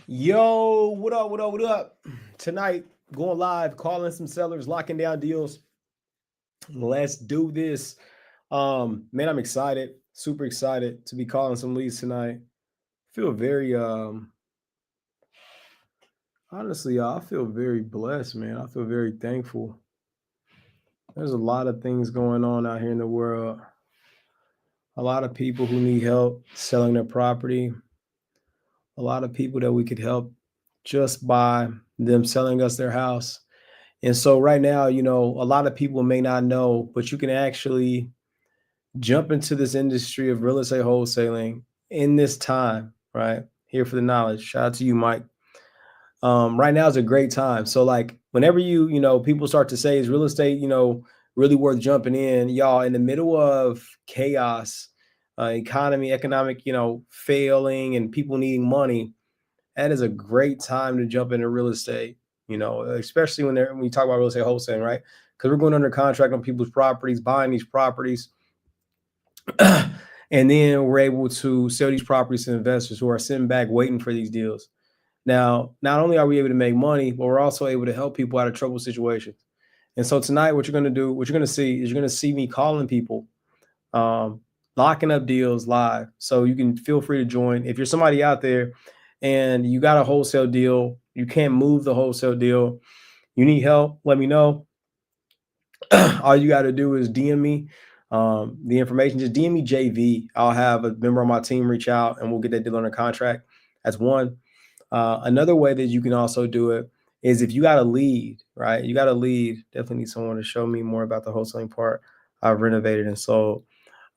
Yo, what up, what up, what up? Tonight, going live, calling some sellers, locking down deals. Let's do this. Man, I'm excited, super excited to be calling some leads tonight. Feel very honestly, I feel very blessed, man. I feel very thankful. There's a lot of things going on out here in the world. A lot of people who need help selling their property. A lot of people that we could help just by them selling us their house. And so right now, a lot of people may not know, but you can actually jump into this industry of real estate wholesaling in this time, right? Here for the knowledge. Shout out to you, Mike. Right now is a great time. So like whenever people start to say is real estate, really worth jumping in, y'all in the middle of chaos, economy, economic, failing and people needing money, that is a great time to jump into real estate, especially when we talk about real estate wholesaling, right? Because we're going under contract on people's properties, buying these properties, and then we're able to sell these properties to investors who are sitting back waiting for these deals. Now, not only are we able to make money, but we're also able to help people out of trouble situations. And so tonight, what you're going to do, what you're going to see is you're going to see me calling people, um, locking up deals live. So you can feel free to join. If you're somebody out there and you got a wholesale deal, you can't move the wholesale deal, you need help, let me know. All you got to do is DM me the information. Just DM me JV. I'll have a member of my team reach out and we'll get that deal under contract. That's one. Another way that you can also do it is if you got a lead, right? You got a lead. Definitely need someone to show me more about the wholesaling part. I've renovated and sold.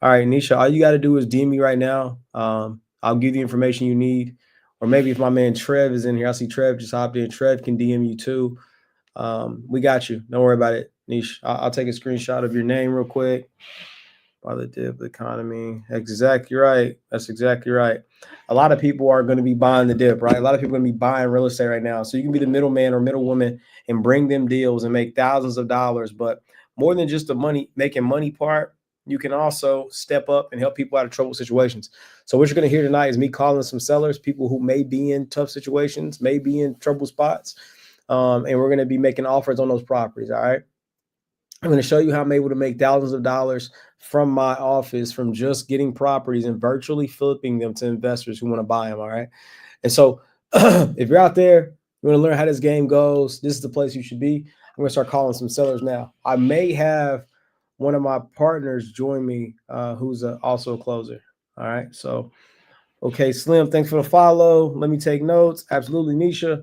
All right, Nisha, all you got to do is DM me right now. I'll give you the information you need. Or maybe if my man Trev is in here, I see Trev just hopped in. Trev can DM you too. We got you. Don't worry about it, Nish. I'll take a screenshot of your name real quick. By the dip economy. Exactly right. That's exactly right. A lot of people are going to be buying the dip, right? A lot of people are going to be buying real estate right now. So you can be the middleman or middlewoman and bring them deals and make thousands of dollars. But more than just the money, making money part, you can also step up and help people out of trouble situations. So what you're going to hear tonight is me calling some sellers, people who may be in tough situations, may be in trouble spots. And we're going to be making offers on those properties. All right. I'm going to show you how I'm able to make thousands of dollars from my office from just getting properties and virtually flipping them to investors who want to buy them. All right. And so if you're out there, you want to learn how this game goes, this is the place you should be. I'm going to start calling some sellers now. I may have one of my partners join me who's also a closer. All right. So, okay, Slim, thanks for the follow. Let me take notes. Absolutely, Nisha.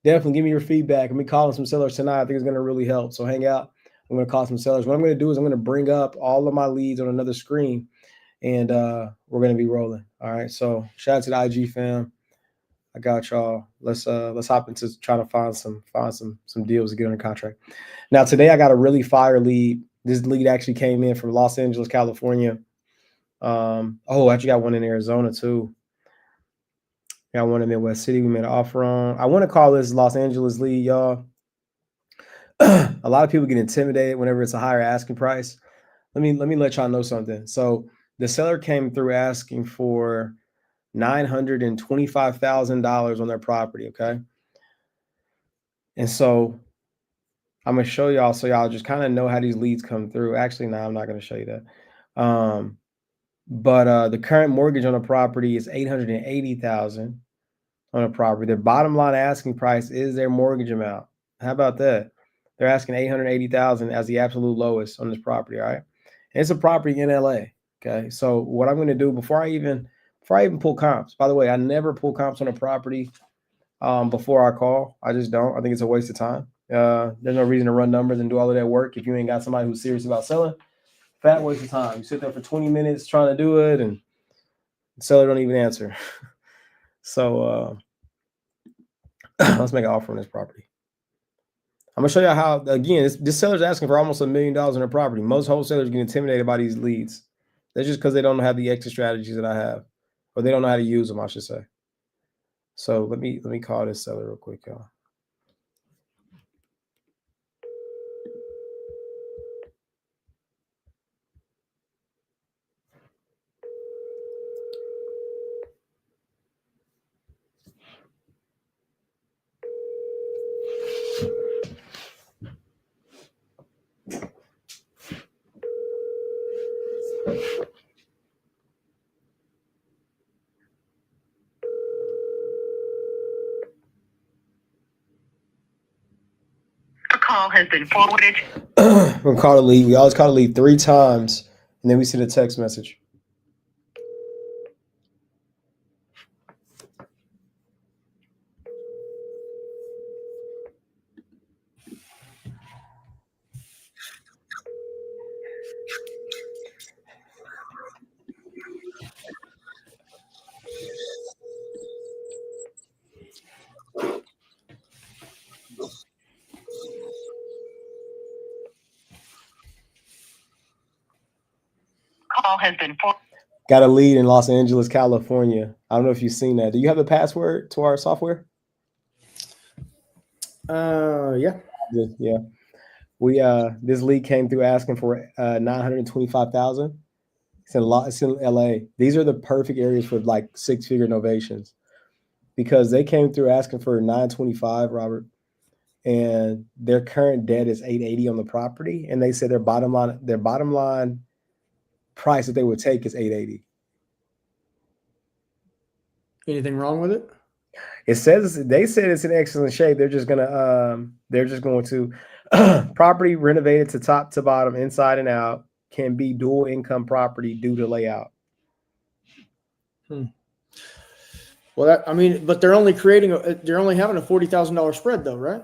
Definitely give me your feedback. I'm going to be calling some sellers tonight. I think it's going to really help. So hang out. I'm going to call some sellers. What I'm going to do is I'm going to bring up all of my leads on another screen, and we're going to be rolling. All right. So shout out to the IG fam. I got y'all. Let's hop into trying to find some deals to get under contract. Now today I got a really fire lead. This lead actually came in from Los Angeles, California. I actually got one in Arizona too. Got one in Midwest City. We made an offer on. I want to call this Los Angeles lead, y'all. A lot of people get intimidated whenever it's a higher asking price. Let me let y'all know something. So the seller came through asking for $925,000 on their property. Okay. And so I'm gonna show y'all so y'all just kind of know how these leads come through. Actually, no, I'm not gonna show you that. But the current mortgage on the property is $880,000 on a property. Their bottom line asking price is their mortgage amount. How about that? They're asking $880,000 as the absolute lowest on this property. All right, and it's a property in LA. Okay, so what I'm going to do before I even pull comps. By the way, I never pull comps on a property before I call. I just don't. I think it's a waste of time. There's no reason to run numbers and do all of that work if you ain't got somebody who's serious about selling. Fat waste of time. You sit there for 20 minutes trying to do it, and the seller don't even answer. So let's make an offer on this property. I'm gonna show you how. Again, this seller's asking for almost $1 million on their property. Most wholesalers get intimidated by these leads. That's just because they don't have the exit strategies that I have, or they don't know how to use them, I should say. So let me call this seller real quick, y'all. has been forwarded. We'll call the lead. We always call the lead 3 times, and then we send a text message. Call has been forwarded. Got a lead in Los Angeles, California. I don't know if you've seen that. Do you have the password to our software? Yeah. Yeah. We this lead came through asking for $925,000. It's in LA. These are the perfect areas for like 6-figure novations because they came through asking for $925, Robert, and their current debt is $880 on the property, and they said their bottom line price that they would take is $880. Anything wrong with it? They said it's in excellent shape. They're just going to property renovated to top to bottom, inside and out, can be dual income property due to layout. Well, but they're only having a $40,000 spread though, right?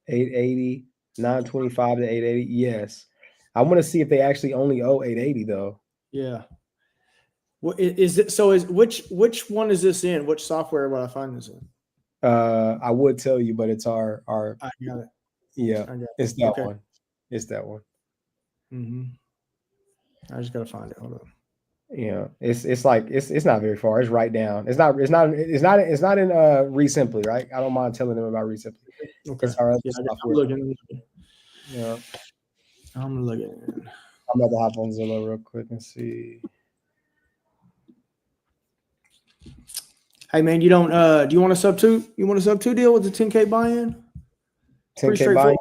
880, 925 to 880. Yes. I want to see if they actually only owe 880 though. Yeah. What is it? So which one is this in? Which software would I find this in? I would tell you, but it's our I got it. Yeah, it's that okay. one. It's that one. Mm-hmm. I just gotta find it. Hold on. Yeah, it's like it's not very far. It's right down. It's not in Resimpli, right? I don't mind telling them about Resimpli. Okay. It's our other I'm software. looking. Yeah. I'm looking. I'm about to hop on Zillow real quick and see. Hey man, do you want a sub 2? You want a sub 2 deal with the 10K buy-in? 10K buy-in?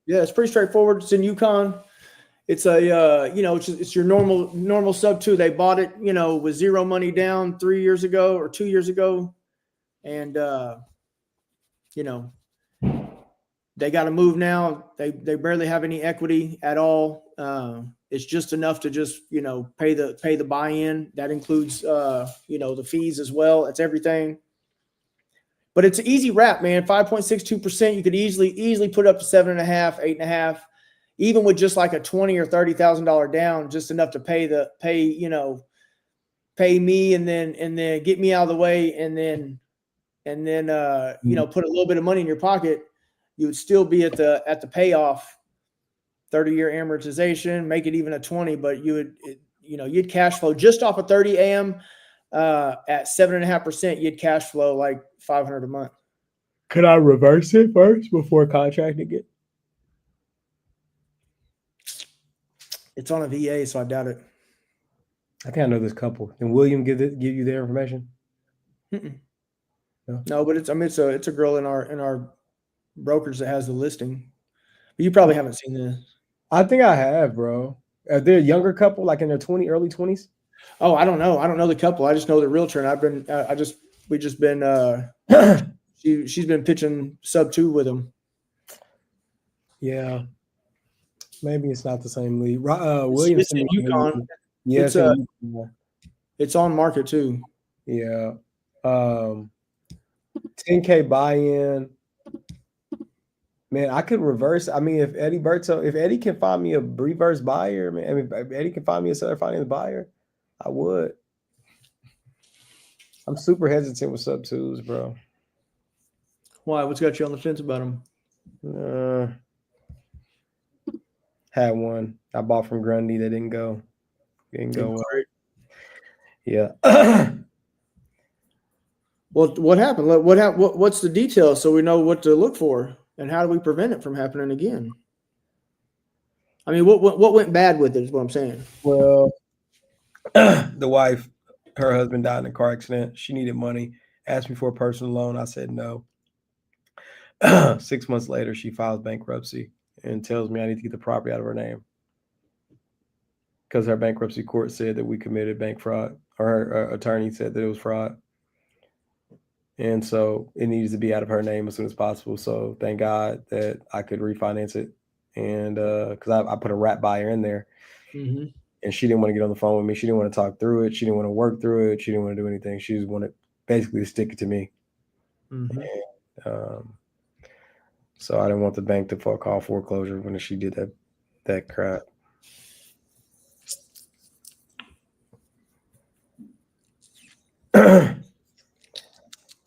Yeah, it's pretty straightforward. It's in Yukon. It's a it's your normal sub 2. They bought it, with zero money down 3 years ago or 2 years ago, and they got to move now. They barely have any equity at all. It's just enough to just pay the buy-in. That includes the fees as well. It's everything. But it's an easy wrap, man. 5.62%. You could easily put up to 7.5, 8.5, even with just like a $20,000 or $30,000 down, just enough to pay me and then get me out of the way, and then put a little bit of money in your pocket. You would still be at the payoff, 30-year amortization, make it even a 20, but you'd cash flow just off of 30 AM at 7.5%. You'd cash flow like $500 a month. Could I reverse it first before contracting it? It's on a VA, so I doubt it. I think I know this couple. Can William give you their information? No, but it's a girl in our brokers that has the listing. But you probably haven't seen this. I think I have, bro. Are they a younger couple, like in their early 20s? Oh, I don't know. I don't know the couple. I just know the realtor, and she's been pitching sub 2 with them. Yeah, maybe it's not the same lead. William, it's in Yukon. Yeah, it's on market too. Yeah, 10K buy-in. Man, I could reverse. I mean, if Eddie can find me a reverse buyer, man, if Eddie can find me a seller finance buyer, I would. I'm super hesitant with sub 2s, bro. Why? What's got you on the fence about them? Had one I bought from Grundy that didn't go well. Yeah. Well, what happened? What's the details so we know what to look for, and how do we prevent it from happening again? I mean, what went bad with it is what I'm saying. Well, the wife, her husband died in a car accident. She needed money, asked me for a personal loan. I said no. 6 months later, she files bankruptcy and tells me I need to get the property out of her name because her bankruptcy court said that we committed bank fraud, or her attorney said that it was fraud. And so it needs to be out of her name as soon as possible. So thank God that I could refinance it. And because I put a wrap buyer in there, Mm-hmm. and she didn't want to get on the phone with me. She didn't want to talk through it. She didn't want to work through it. She didn't want to do anything. She just wanted basically to stick it to me. Mm-hmm. So I didn't want the bank to call foreclosure when she did that crap.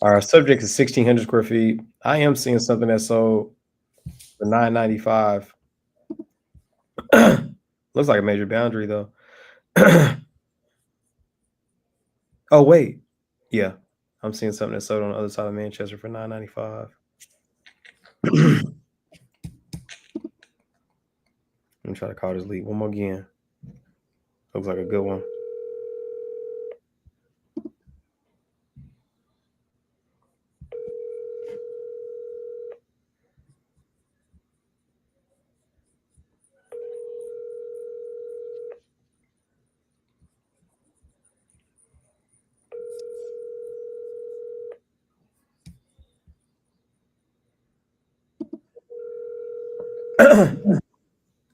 Our subject is 1,600 square feet. I am seeing something that sold for $995. Looks like a major boundary though. Oh wait, yeah, I'm seeing something that sold on the other side of Manchester for $995. Let me try to call this lead one more again. Looks like a good one.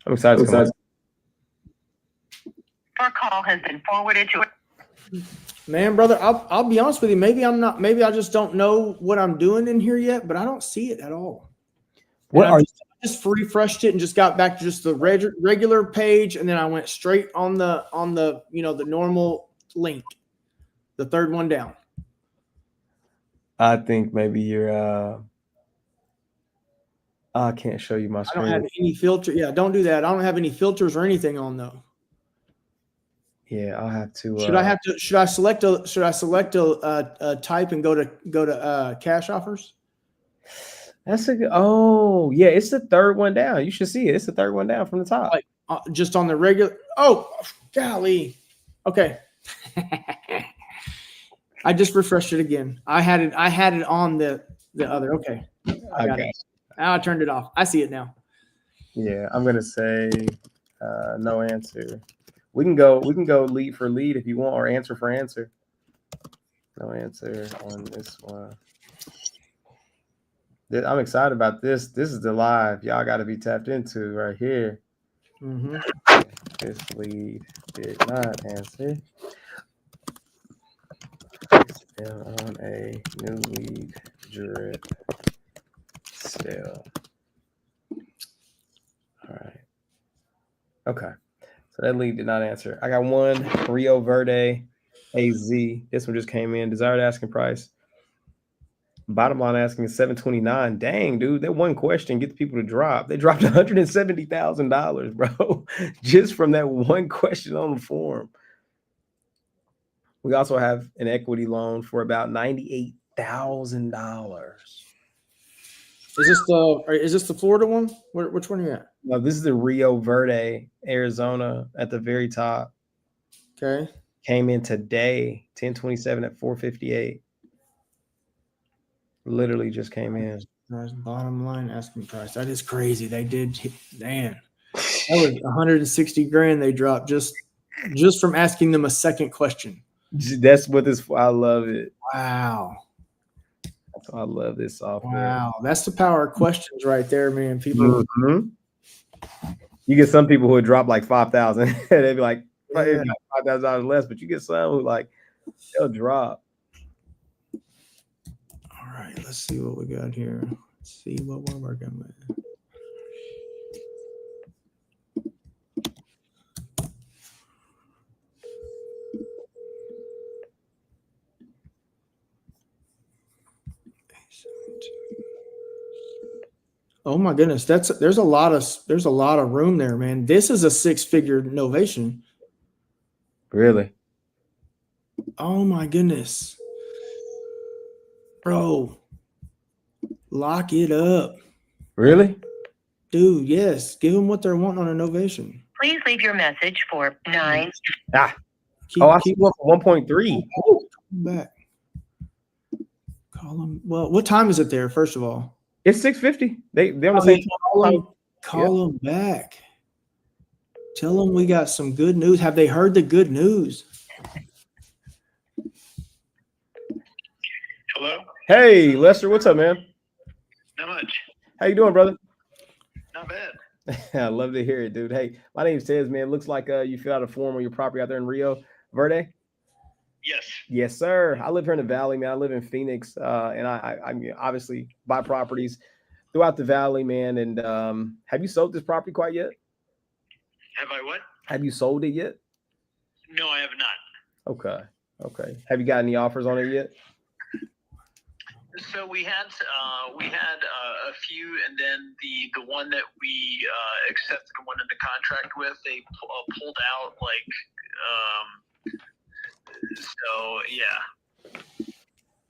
I'm excited. Your call has been forwarded to. Man, brother, I'll be honest with you. Maybe I just don't know what I'm doing in here yet, but I don't see it at all. What And are you? just refreshed it and just got back to just the regular page, and then I went straight on the the normal link, the third one down. I think maybe you're. I can't show you my I screen. don't have any filter. Yeah, don't do that. I don't have any filters or anything on though. Yeah, I'll have to. Should I select a type and go to cash offers? That's a good. Oh, yeah, it's the third one down. You should see it. It's the third one down from the top. Like just on the regular. Oh, golly. Okay. I just refreshed it again. I had it on the other. Okay. I got it. Now I turned it off. I see it now. Yeah, I'm gonna say no answer. We can go lead for lead if you want, or answer for answer. No answer on this one. I'm excited about this. This is the live y'all got to be tapped into right here. Mm-hmm. This lead did not answer. Still on a new lead drip. Still. All right. Okay. So that lead did not answer. I got one Rio Verde AZ. This one just came in. Desired asking price. Bottom line asking is $729. Dang, dude, that one question gets people to drop. They dropped $170,000, bro, just from that one question on the form. We also have an equity loan for about $98,000. Is this the Florida one? Which one are you at? No, this is the Rio Verde, Arizona, at the very top. Okay. Came in today, 10/27 at 458. Literally just came in. Bottom line asking price. That is crazy. They did. Man, that was 160 grand they dropped just from asking them a second question. That's what this. I love it. Wow. I love this software. Wow, that's the power of questions right there, man. People. Mm-hmm. You get some people who would drop like 5,000. They'd be like $5,000 less, but you get some who like they'll drop. All right, let's see what we got here. Let's see what we're working with. Oh my goodness, there's a lot of room there, man. This is a 6-figure novation. Really? Oh my goodness. Bro, lock it up. Really? Dude, yes. Give them what they're wanting on a novation. Please leave your message for 9. I see one for 1.3. Back. Call them. Well, what time is it there, first of all? It's 6:50. They're on the same time. Call them back. Tell them we got some good news. Have they heard the good news? Hello? Hey, Lester, what's up, man? Not much. How you doing, brother? Not bad. I love to hear it, dude. Hey, my name's Tez, man. Looks like you filled out a form on your property out there in Rio Verde. Yes. Yes, sir. I live here in the valley, man. I live in Phoenix, and I mean, obviously buy properties throughout the valley, man. And have you sold this property quite yet? Have I what? Have you sold it yet? No, I have not. Okay. Okay. Have you got any offers on it yet? So we had a few, and then the one that we accepted and went into contract with, they pulled out so yeah.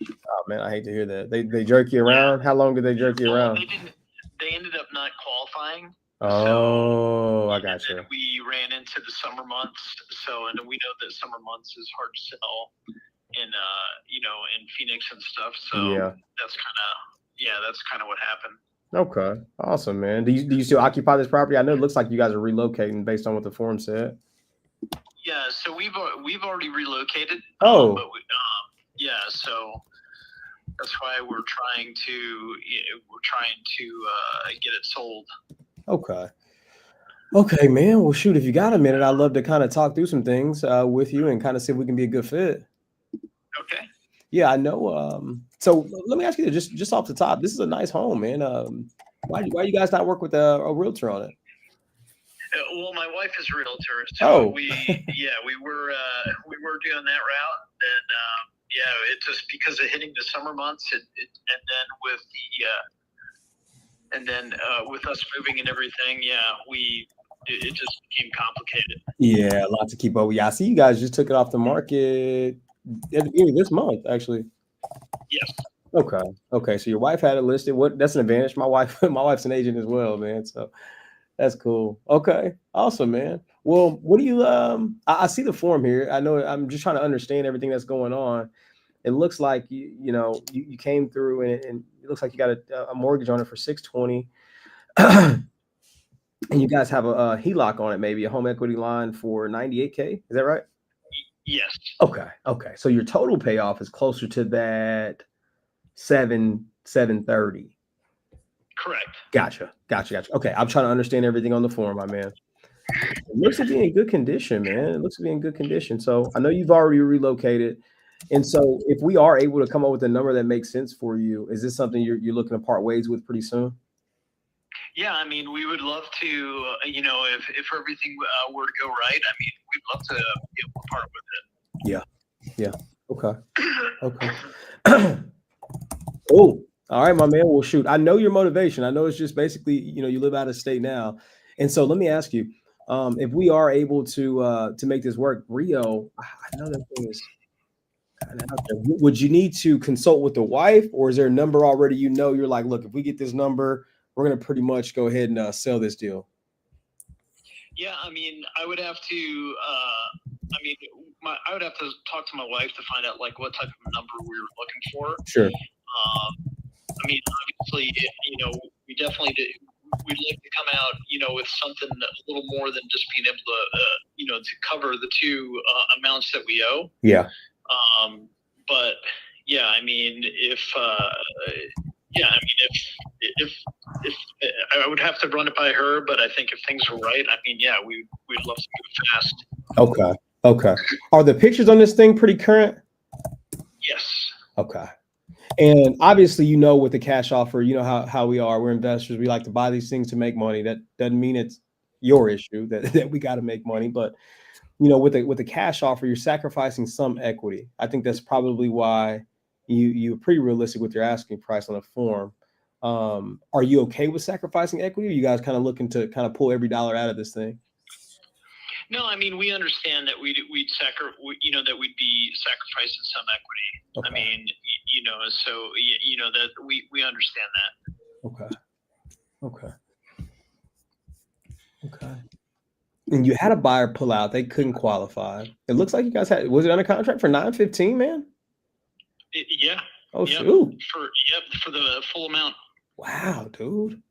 Oh man, I hate to hear that. They jerk you around. How long did they jerk you No, around? they didn't. They ended up not qualifying. Oh, I got you. And we ran into the summer months. And we know that summer months is hard to sell in Phoenix and stuff. So Yeah. that's kind of what happened. Okay. Awesome, man. Do you still occupy this property? I know it looks like you guys are relocating based on what the form said. Yeah, so we've already relocated. Oh. So that's why we're trying to get it sold. Okay. Okay, man. Well, shoot, if you got a minute, I'd love to kind of talk through some things with you and kind of see if we can be a good fit. Okay. Yeah, I know. So let me ask you this, just off the top. This is a nice home, man. Why you guys not work with a realtor on it? Well, my wife is a realtor, so Oh. we were doing that route. Then it just because of hitting the summer months, and then with us moving and everything, it just became complicated. Yeah, a lot to keep up with. Yeah, I see you guys just took it off the market at the beginning of this month, actually. Yes. Okay. Okay. So your wife had it listed. That's an advantage. My wife's an agent as well, man. So that's cool. Okay. Awesome, man. Well, what do you I see the form here. I know I'm just trying to understand everything that's going on. It looks like you came through and it looks like you got a mortgage on it for 620. And you guys have a HELOC on it, maybe a home equity line for 98K. Is that right? Yes. Okay. Okay. So your total payoff is closer to that 730. Correct. Gotcha. Okay. I'm trying to understand everything on the form, my man. It looks to be in good condition, man. It looks to be in good condition. So I know you've already relocated. And so if we are able to come up with a number that makes sense for you, is this something you're looking to part ways with pretty soon? Yeah, I mean, we would love to, if everything were to go right, I mean, we'd love to be able to part with it. Yeah. Okay. Oh, all right, my man. Well, shoot, I know your motivation. I know it's just basically, you live out of state now. And so let me ask you, if we are able to make this work, Rio, I know that thing is kind of out there. Would you need to consult with the wife, or is there a number already? You're like, look, if we get this number, we're going to pretty much go ahead and sell this deal. Yeah, I mean, I would have to. I would have to talk to my wife to find out like what type of number we were looking for. Sure. I mean, obviously, we definitely did. We'd like to come out, with something a little more than just being able to, to cover the two amounts that we owe. Yeah. But yeah, I mean, if I would have to run it by her, but I think if things were right, I mean, yeah, we'd love to move fast. Okay. Are the pictures on this thing pretty current? Yes. Okay. And obviously, with the cash offer, how we are. We're investors. We like to buy these things to make money. That doesn't mean it's your issue that we got to make money. But, with the cash offer, you're sacrificing some equity. I think that's probably why you're pretty realistic with your asking price on the form. Are you okay with sacrificing equity? Or are you guys kind of looking to kind of pull every dollar out of this thing? No, I mean, we understand that we'd be sacrificing some equity. Okay. I mean, so that we understand that. Okay. And you had a buyer pull out; they couldn't qualify. It looks like you guys was it under contract for $915, man? Yeah. Oh, yep. shoot! For the full amount. Wow, dude.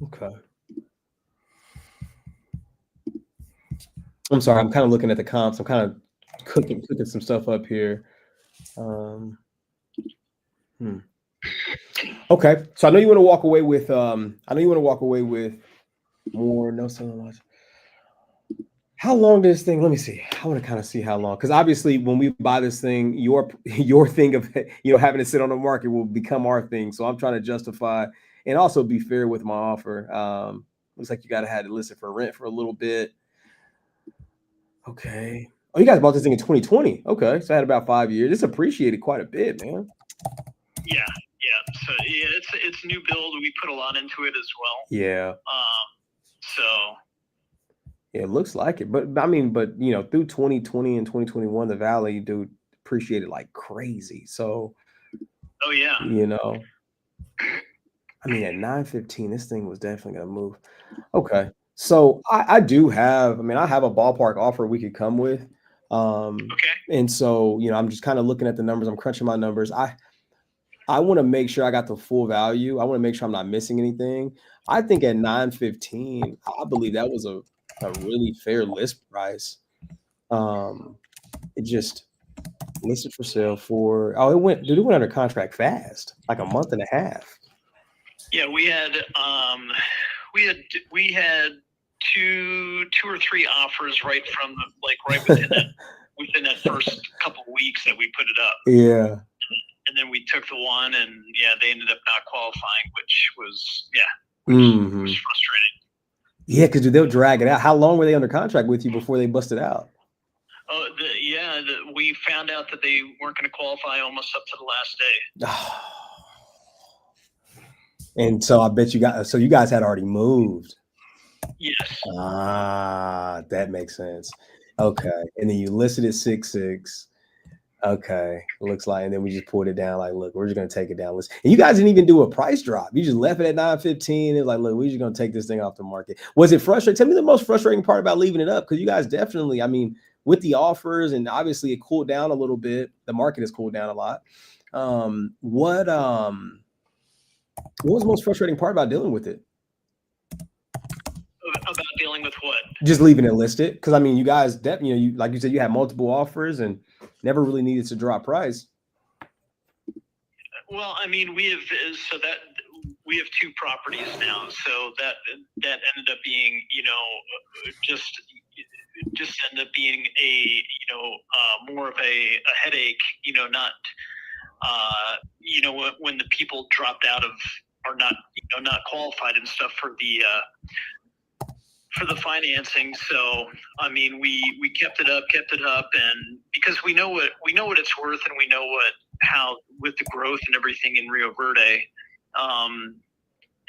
Okay. I'm sorry, I'm kind of looking at the comps. I'm kind of cooking some stuff up here. Okay, so I know you want to walk away with more no selling lots. How long does this thing? Let me see. I want to kind of see how long, because obviously when we buy this thing, your thing of having it sit on the market will become our thing. So I'm trying to justify and also be fair with my offer. Looks like you got to have it listed for rent for a little bit. Okay. Oh, you guys bought this thing in 2020. Okay, so I had about 5 years. It's appreciated quite a bit, man. Yeah. So yeah, it's new build. We put a lot into it as well. Yeah. So yeah, it looks like it, but I mean, through 2020 and 2021, the value appreciated like crazy. So, oh yeah, I mean, at 915, this thing was definitely gonna move. Okay, so I have a ballpark offer we could come with. Okay. And so I'm just kind of looking at the numbers. I'm crunching my numbers. I want to make sure I got the full value. I want to make sure I'm not missing anything. I think at 915, I believe that was a really fair list price. It just listed for sale for it went under contract fast, like a month and a half. Yeah, we had two or three offers right from within that first couple of weeks that we put it up. Yeah. And then we took the one, and they ended up not qualifying, which was was frustrating. Yeah, because they'll drag it out. How long were they under contract with you before they busted out? Oh, we found out that they weren't going to qualify almost up to the last day. And so I bet you guys had already moved. Yes. That makes sense. Okay, and then you listed at 6.6. Okay, looks like, and then we just pulled it down. Like, look, we're just gonna take it down. And you guys didn't even do a price drop. You just left it at 915. It's like, look, we're just gonna take this thing off the market. Was it frustrating? Tell me the most frustrating part about leaving it up, because you guys definitely, I mean, with the offers, and obviously it cooled down a little bit. The market has cooled down a lot. What was the most frustrating part about dealing with it? About dealing with what? Just leaving it listed, because I mean, you guys, you like you said, you had multiple offers and never really needed to drop price. Well, I mean, we have two properties now, so that ended up being just ended up being a more of a headache, not when the people dropped out of or not qualified and stuff for the financing. So I mean, we kept it up, and because we know what it's worth, and we know how with the growth and everything in Rio Verde.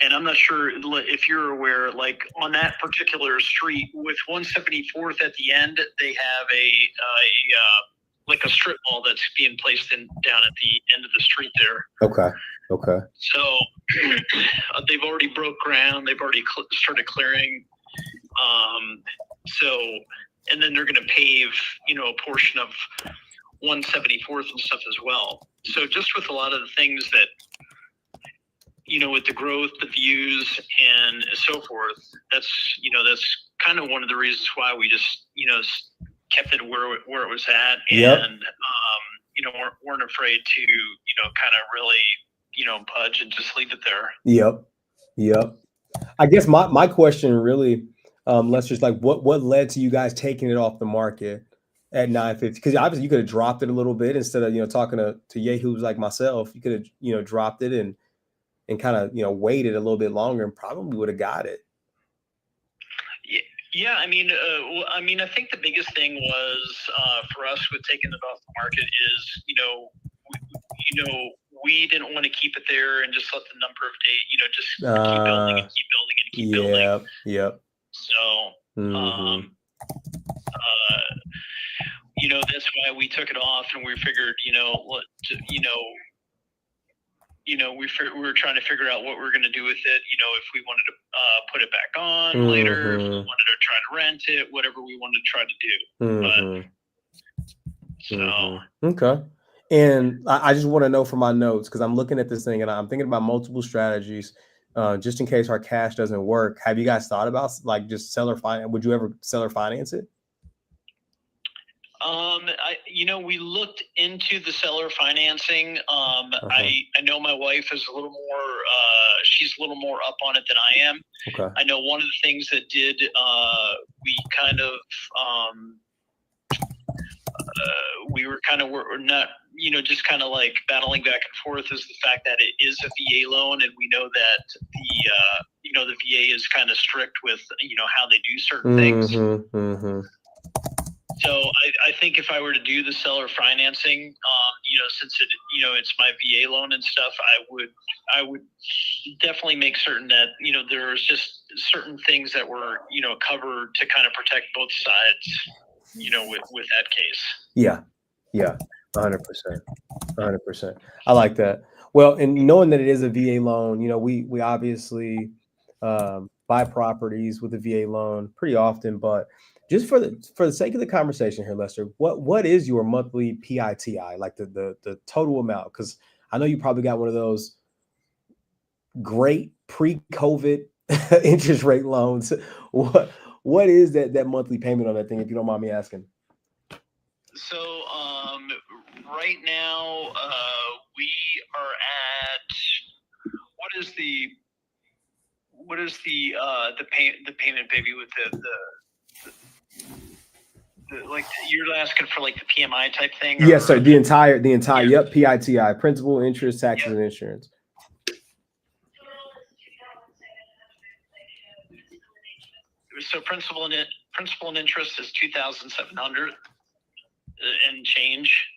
And I'm not sure if you're aware, like on that particular street with 174th at the end, they have a strip mall that's being placed down at the end of the street there. Okay. So they've already broke ground. They've already started clearing. And then they're going to pave, a portion of 174th and stuff as well. So just with a lot of the things that, with the growth, the views, and so forth, that's kind of one of the reasons why we just, kept it where it was at. Yep. And, weren't afraid to, kind of really, budge and just leave it there. Yep. I guess my question really, let's just like, what led to you guys taking it off the market at 950? Because obviously you could have dropped it a little bit instead of, talking to yahoos like myself. You could have, dropped it and kind of, waited a little bit longer and probably would have got it. Yeah, I mean, I think the biggest thing was for us with taking it off the market is, we didn't want to keep it there and just let the number of days, just keep building and keep building and keep building. Yep. So, that's why we took it off, and we figured, we were trying to figure out what we were going to do with it. If we wanted to put it back on later, if we wanted to try to rent it, whatever we wanted to try to do. Okay. And I just want to know from my notes, because I'm looking at this thing and I'm thinking about multiple strategies, just in case our cash doesn't work. Have you guys thought about like just seller finance? Would you ever seller finance it? We looked into the seller financing. I know my wife is a little more, she's a little more up on it than I am. Okay. I know one of the things that we kind of, we were kind of, we're not, just kind of like battling back and forth is the fact that it is a VA loan. And we know that the VA is kind of strict with, how they do certain things. So I think if I were to do the seller financing, since it's my VA loan and stuff, I would definitely make certain that, there's just certain things that were, covered to kind of protect both sides, with that case. Yeah. 100%. I like that. Well, and knowing that it is a VA loan, we obviously buy properties with a VA loan pretty often, but just for the sake of the conversation here, Lester, what is your monthly PITI, like the total amount? Because I know you probably got one of those great pre-COVID interest rate loans. What is that monthly payment on that thing, if you don't mind me asking? So right now we are at what is the payment, baby, with the like you're asking for like the PMI type thing? Yes, sir. The entire Yeah. Yep, PITI, principal, interest, taxes, Yep. and insurance. So principal and interest is $2,700 and change.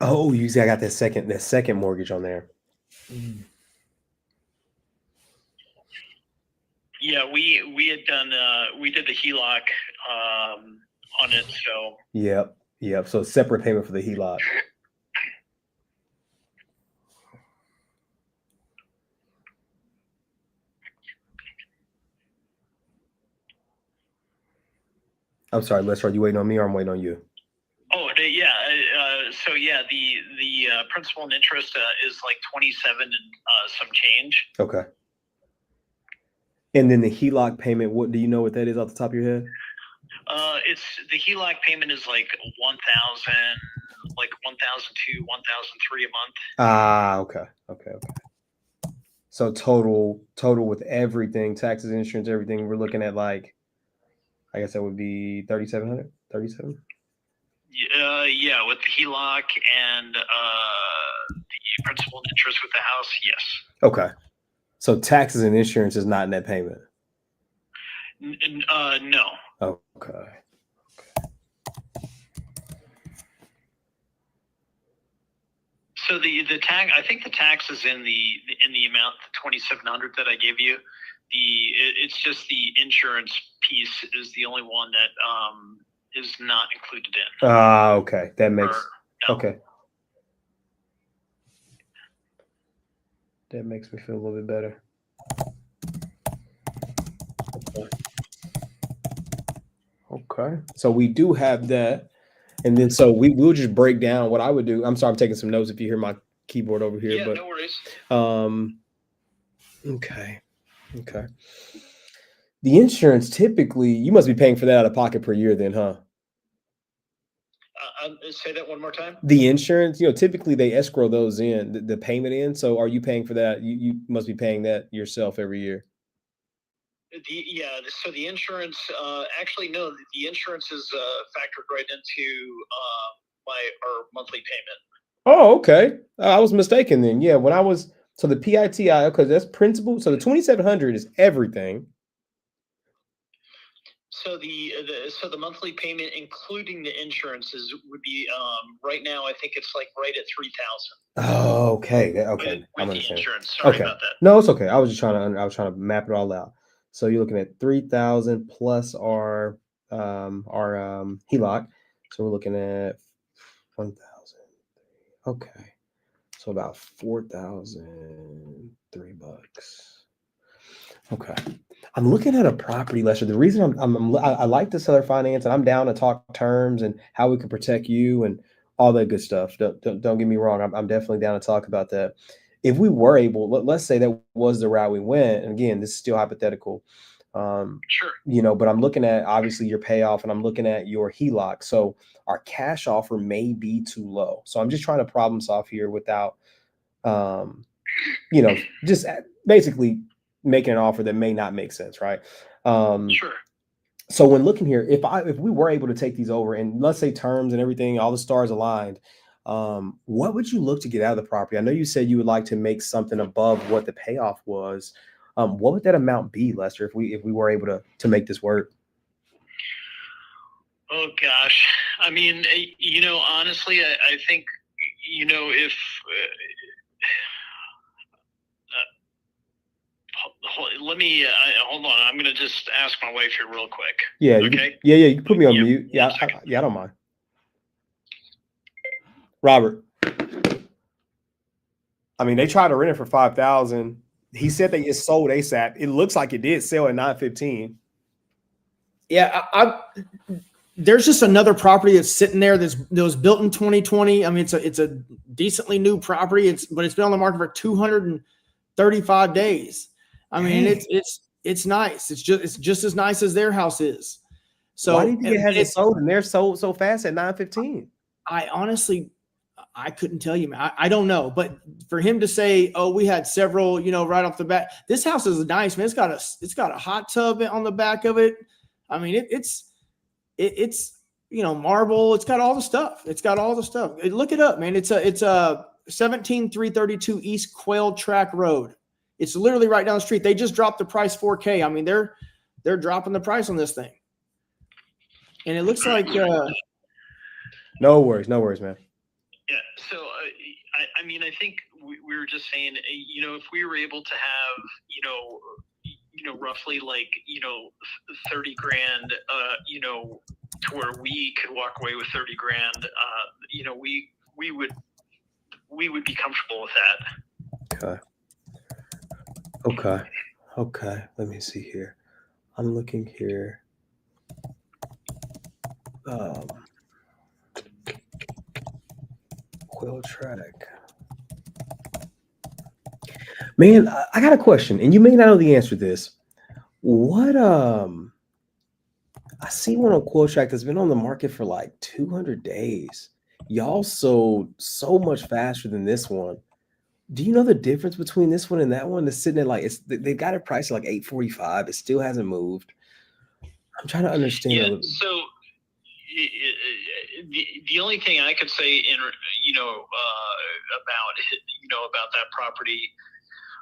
Oh, you see, I got that second mortgage on there. Yeah, we had done we did the HELOC on it, so Yep. So separate payment for the HELOC. I'm sorry, Lester, are you waiting on me or I'm waiting on you? oh yeah. So yeah, the principal and interest is like 27 and some change. Okay. And then the HELOC payment, what do you know what that is off the top of your head? It's the HELOC payment is like 1,000, like 1,002, 1,003 a month. Ah, okay. So total with everything, taxes, insurance, everything, we're looking at like, I guess that would be 3,700, 37. Yeah, with the HELOC and the principal and interest with the house, yes. Okay. So taxes and insurance is not net payment. No. Okay. So the tax, I think the tax is in the amount, the 2,700 that I gave you. It's just the insurance piece is the only one that is not included in. Okay. That makes No. okay. That makes me feel a little bit better. Okay. So we do have that. And then so we'll just break down what I would do. I'm sorry, I'm taking some notes if you hear my keyboard over here. Yeah, But no worries. Okay. The insurance, typically, you must be paying for that out of pocket per year then, huh? Say that one more time. The insurance, typically they escrow those in, the payment in. So are you paying for that? You must be paying that yourself every year. So the insurance, actually, no, the insurance is factored right into our monthly payment. Oh, okay. I was mistaken then. Yeah, so the PITI, because that's principal. So the 2,700 is everything. So the monthly payment, including the insurances, would be right now. I think it's like right at 3,000. Oh, okay. Okay, With the understanding. insurance. Sorry Okay. about that. No, it's okay. I was trying to map it all out. So you're looking at 3,000 plus our HELOC. So we're looking at 1,000. Okay. So about $4,003. Okay. I'm looking at a property, Lester. The reason I like the seller finance and I'm down to talk terms and how we can protect you and all that good stuff. Don't get me wrong. I'm definitely down to talk about that. If we were able, let's say that was the route we went, and again, this is still hypothetical. Sure. But I'm looking at obviously your payoff and I'm looking at your HELOC. So our cash offer may be too low. So I'm just trying to problem solve here without, just basically making an offer that may not make sense, right? Sure. So when looking here, if we were able to take these over and let's say terms and everything, all the stars aligned, what would you look to get out of the property? I know you said you would like to make something above what the payoff was. What would that amount be, Lester, if we were able to make this work? Oh gosh, I mean, honestly, I think, if let me hold on. I'm gonna just ask my wife here real quick. Yeah. Okay. You can put me on Yeah, mute. Yeah. 1 second. I don't mind. Robert. I mean, they tried to rent it for 5,000. He said that it sold ASAP. It looks like it did sell at 915. Yeah, there's just another property that's sitting there that was built in 2020. I mean, it's a decently new property. But it's been on the market for 235 days. I mean, it's nice. It's just as nice as their house is. So why do you think it hasn't sold and they're sold so fast at 915? I honestly, I couldn't tell you, man. I don't know. But for him to say, "Oh, we had several," right off the bat, this house is nice, man. It's got a hot tub on the back of it. I mean, it's marble. It's got all the stuff. Look it up, man. It's a 17332 East Quail Track Road. It's literally right down the street. They just dropped the price $4K. I mean, they're dropping the price on this thing, and it looks like. No worries, man. Yeah. So, I mean, I think we were just saying, if we were able to have, roughly like, 30 grand, to where we could walk away with 30 grand, we would be comfortable with that. Okay. Let me see here. I'm looking here. Quail Track. Man, I got a question, and you may not know the answer to this. What I see one on Quail Track that's been on the market for like 200 days. Y'all sold so much faster than this one. Do you know the difference between this one and that one? That's sitting at like they got it priced at like 845. It still hasn't moved. I'm trying to understand. Yeah. So the only thing I could say about that property,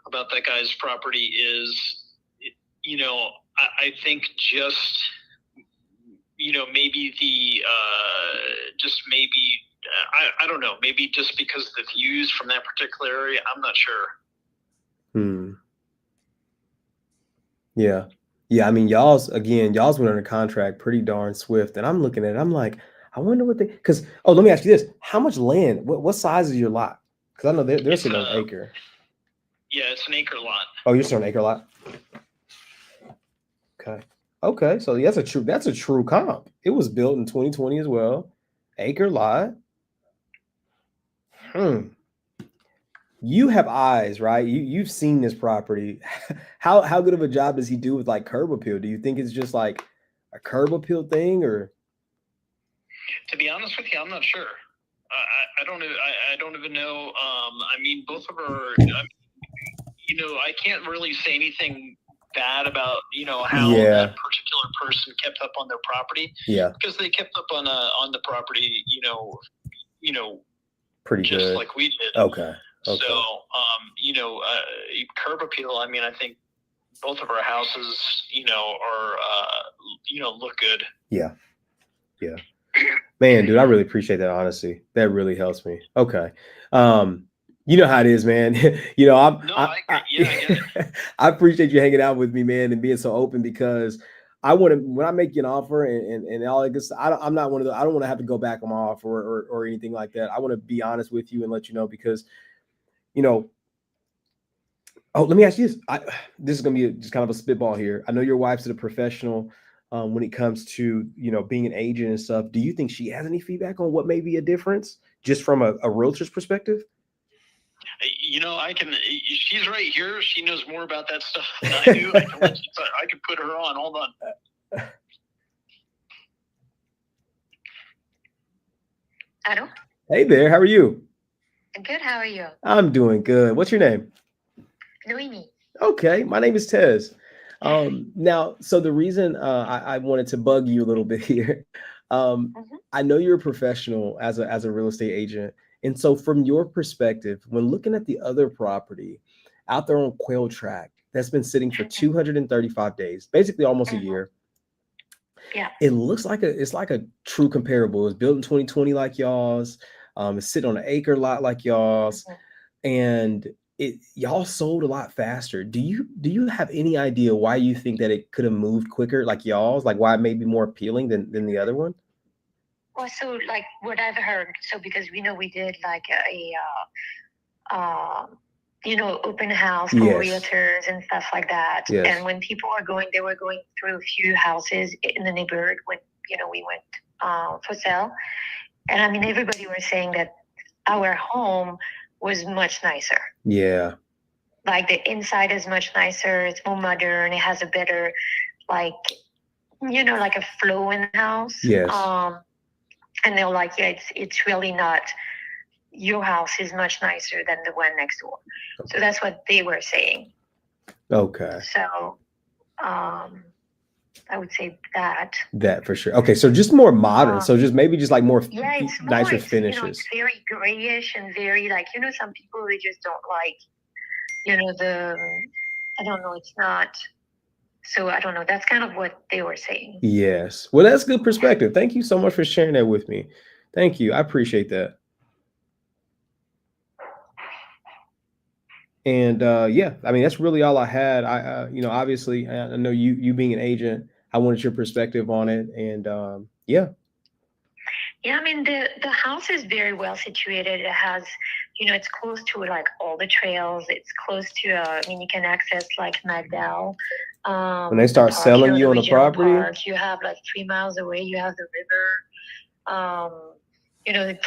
about that guy's property is, I think just, maybe I don't know, maybe just because the views from that particular area, I'm not sure. Yeah. I mean, y'all's went under contract pretty darn swift. And I'm looking at it, I'm like, I wonder what let me ask you this. How much land, what size is your lot? Because I know they're sitting on an acre. Yeah, it's an acre lot. Oh, you're still an acre lot? Okay. So that's a true comp. It was built in 2020 as well. Acre lot. You have eyes, right? You've seen this property. How good of a job does he do with like curb appeal? Do you think it's just like a curb appeal thing, or? To be honest with you, I'm not sure. I don't even know. I mean, both of our, I can't really say anything bad about, how that particular person kept up on their property. Yeah. Because they kept up on the property, pretty just good. like we did. Okay. So, curb appeal, I mean, I think both of our houses, are, look good. Yeah. Man, dude, I really appreciate that honesty. That really helps me. Okay. You know how it is, man. I appreciate you hanging out with me, man, and being so open, because when I make you an offer and all that good stuff, I'm not one of I don't want to have to go back on my offer or anything like that. I want to be honest with you and let you know, because, let me ask you this. This is going to be just kind of a spitball here. I know your wife's a professional. when it comes to, being an agent and stuff. Do you think she has any feedback on what may be a difference just from a realtor's perspective? I can. She's right here. She knows more about that stuff than I do. I can put her on. Hold on. Hello? Hey there, how are you? Good, how are you? I'm doing good. What's your name? Noemi. Okay, my name is Tez. Now, so the reason I wanted to bug you a little bit here, I know you're a professional as a real estate agent, and so from your perspective, when looking at the other property out there on Quail Track that's been sitting for 235 days, basically almost a year, Yeah. it looks like it's like a true comparable. It was built in 2020 like y'all's. It's sitting on an acre lot like y'all's, and y'all sold a lot faster. Do you have any idea why you think that it could have moved quicker like y'all's? Like why it may be more appealing than the other one? Well, so like what I've heard, so because we did like open house for Yes. realtors and stuff like that. Yes. And when people they were going through a few houses in the neighborhood when, we went for sale. And I mean, everybody was saying that our home was much nicer. Yeah. Like the inside is much nicer. It's more modern. It has a better, like, like a flow in the house. Yes. And they're like, yeah, it's really not. Your house is much nicer than the one next door. Okay. So that's what they were saying. Okay. So, I would say that. That for sure. Okay, so just more modern. So just maybe just like more it's nicer more, finishes. It's very grayish and very like, some people, they just don't like, I don't know, it's not. So I don't know. That's kind of what they were saying. Yes. Well, that's good perspective. Thank you so much for sharing that with me. Thank you. I appreciate that. And yeah, I mean, that's really all I had. Obviously, I know you being an agent, I wanted your perspective on it. And yeah. Yeah, I mean, the house is very well situated. It has, it's close to like all the trails. It's close to, you can access like Magdal. When they start selling you on the property, park, you have like 3 miles away, you have the river.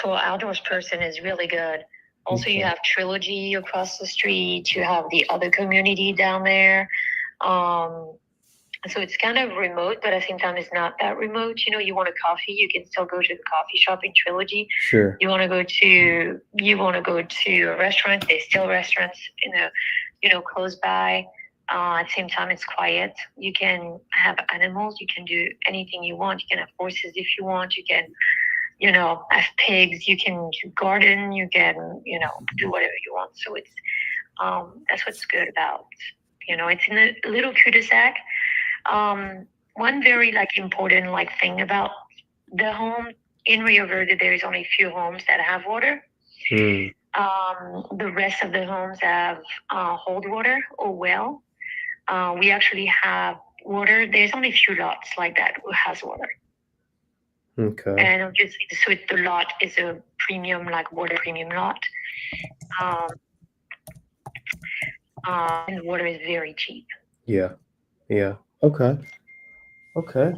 For outdoors person is really good. Also, Okay. You have Trilogy across the street. You have the other community down there. So it's kind of remote, but at the same time, it's not that remote. You want a coffee, you can still go to the coffee shop in Trilogy. Sure. You want to go to a restaurant. There's still restaurants close by. At the same time, it's quiet. You can have animals. You can do anything you want. You can have horses if you want. You can, have pigs. You can garden. You can, do whatever you want. So it's, that's what's good about, it's in a little cul-de-sac. One very important thing about the home in Rio Verde, there is only a few homes that have water. The rest of the homes have hold water or well. We actually have water. There's only a few lots like that who has water. Okay. And obviously, so the lot is a premium, like water premium lot. And water is very cheap. Yeah. Yeah. Okay. Okay.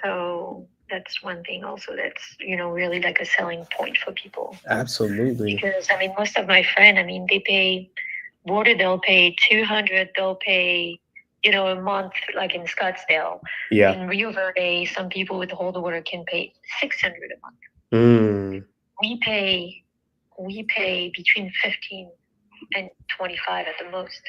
So that's one thing also that's, really like a selling point for people. Absolutely. Because, most of my friends, they pay water, they'll pay $200, they'll pay, a month, like in Scottsdale. Yeah. In Rio Verde, some people with hold water can pay $600 a month. We pay between 15 and 25 at the most.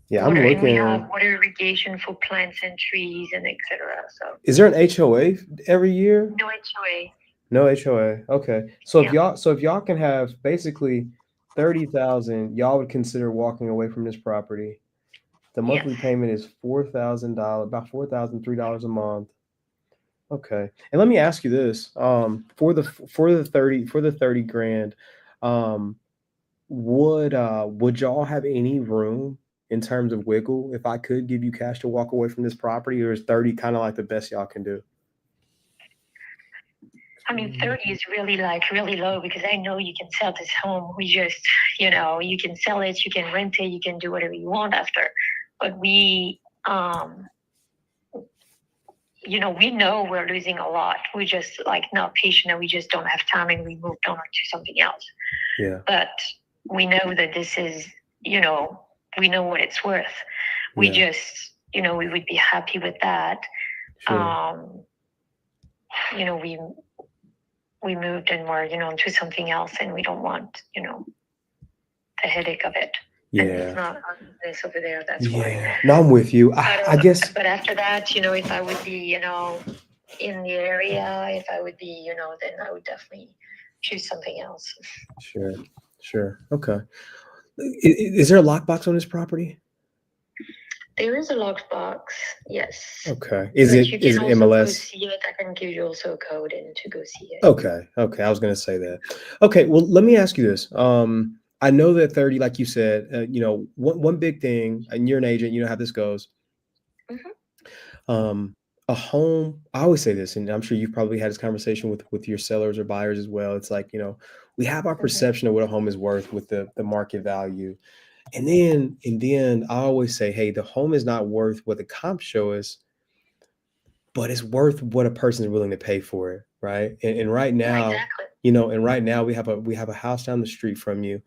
Yeah, water, I'm looking. And we have water irrigation for plants and trees and etc. So is there an HOA every year? No HOA. No HOA. Okay. So Yeah. if y'all can have basically 30,000, y'all would consider walking away from this property. The monthly Yes. payment is $4,000, about $4,003 a month. Okay. And let me ask you this: for the 30 grand, would y'all have any room in terms of wiggle if I could give you cash to walk away from this property, or is 30 kind of like the best y'all can do? 30 is really really low because I know you can sell this home. We just, you can sell it, you can rent it, you can do whatever you want after. But we you know, we know we're losing a lot. We're just like not patient and we just don't have time and we moved on to something else. Yeah. But we know that this is, you know, we know what it's worth. We Yeah. just, you know, we would be happy with that. Sure. You know, we moved and we're, you know, into something else and we don't want, you know, the headache of it. And it's Yeah. not our business over there. That's why. Yeah. No, I'm with you. I guess. But after that, you know, if I would be, you know, in the area, if I would be, you know, then I would definitely choose something else. Sure. Sure. Okay. Is there a lockbox on this property? There is a lockbox, yes. Okay. But you Is can it also go MLS? see it. I can give you also a code and to go see it. Okay. Okay. I was going to say that. Okay. Well, let me ask you this. I know that 30, like you said, you know, one big thing, and you're an agent, you know how this goes. A home, I always say this, and I'm sure you've probably had this conversation with your sellers or buyers as well. It's like, you know, we have our perception of what a home is worth with the market value. And then I always say, hey, the home is not worth what the comps show us, but it's worth what a person is willing to pay for it, right? And right Yeah, now, exactly. you know, and right now we have a house down the street from you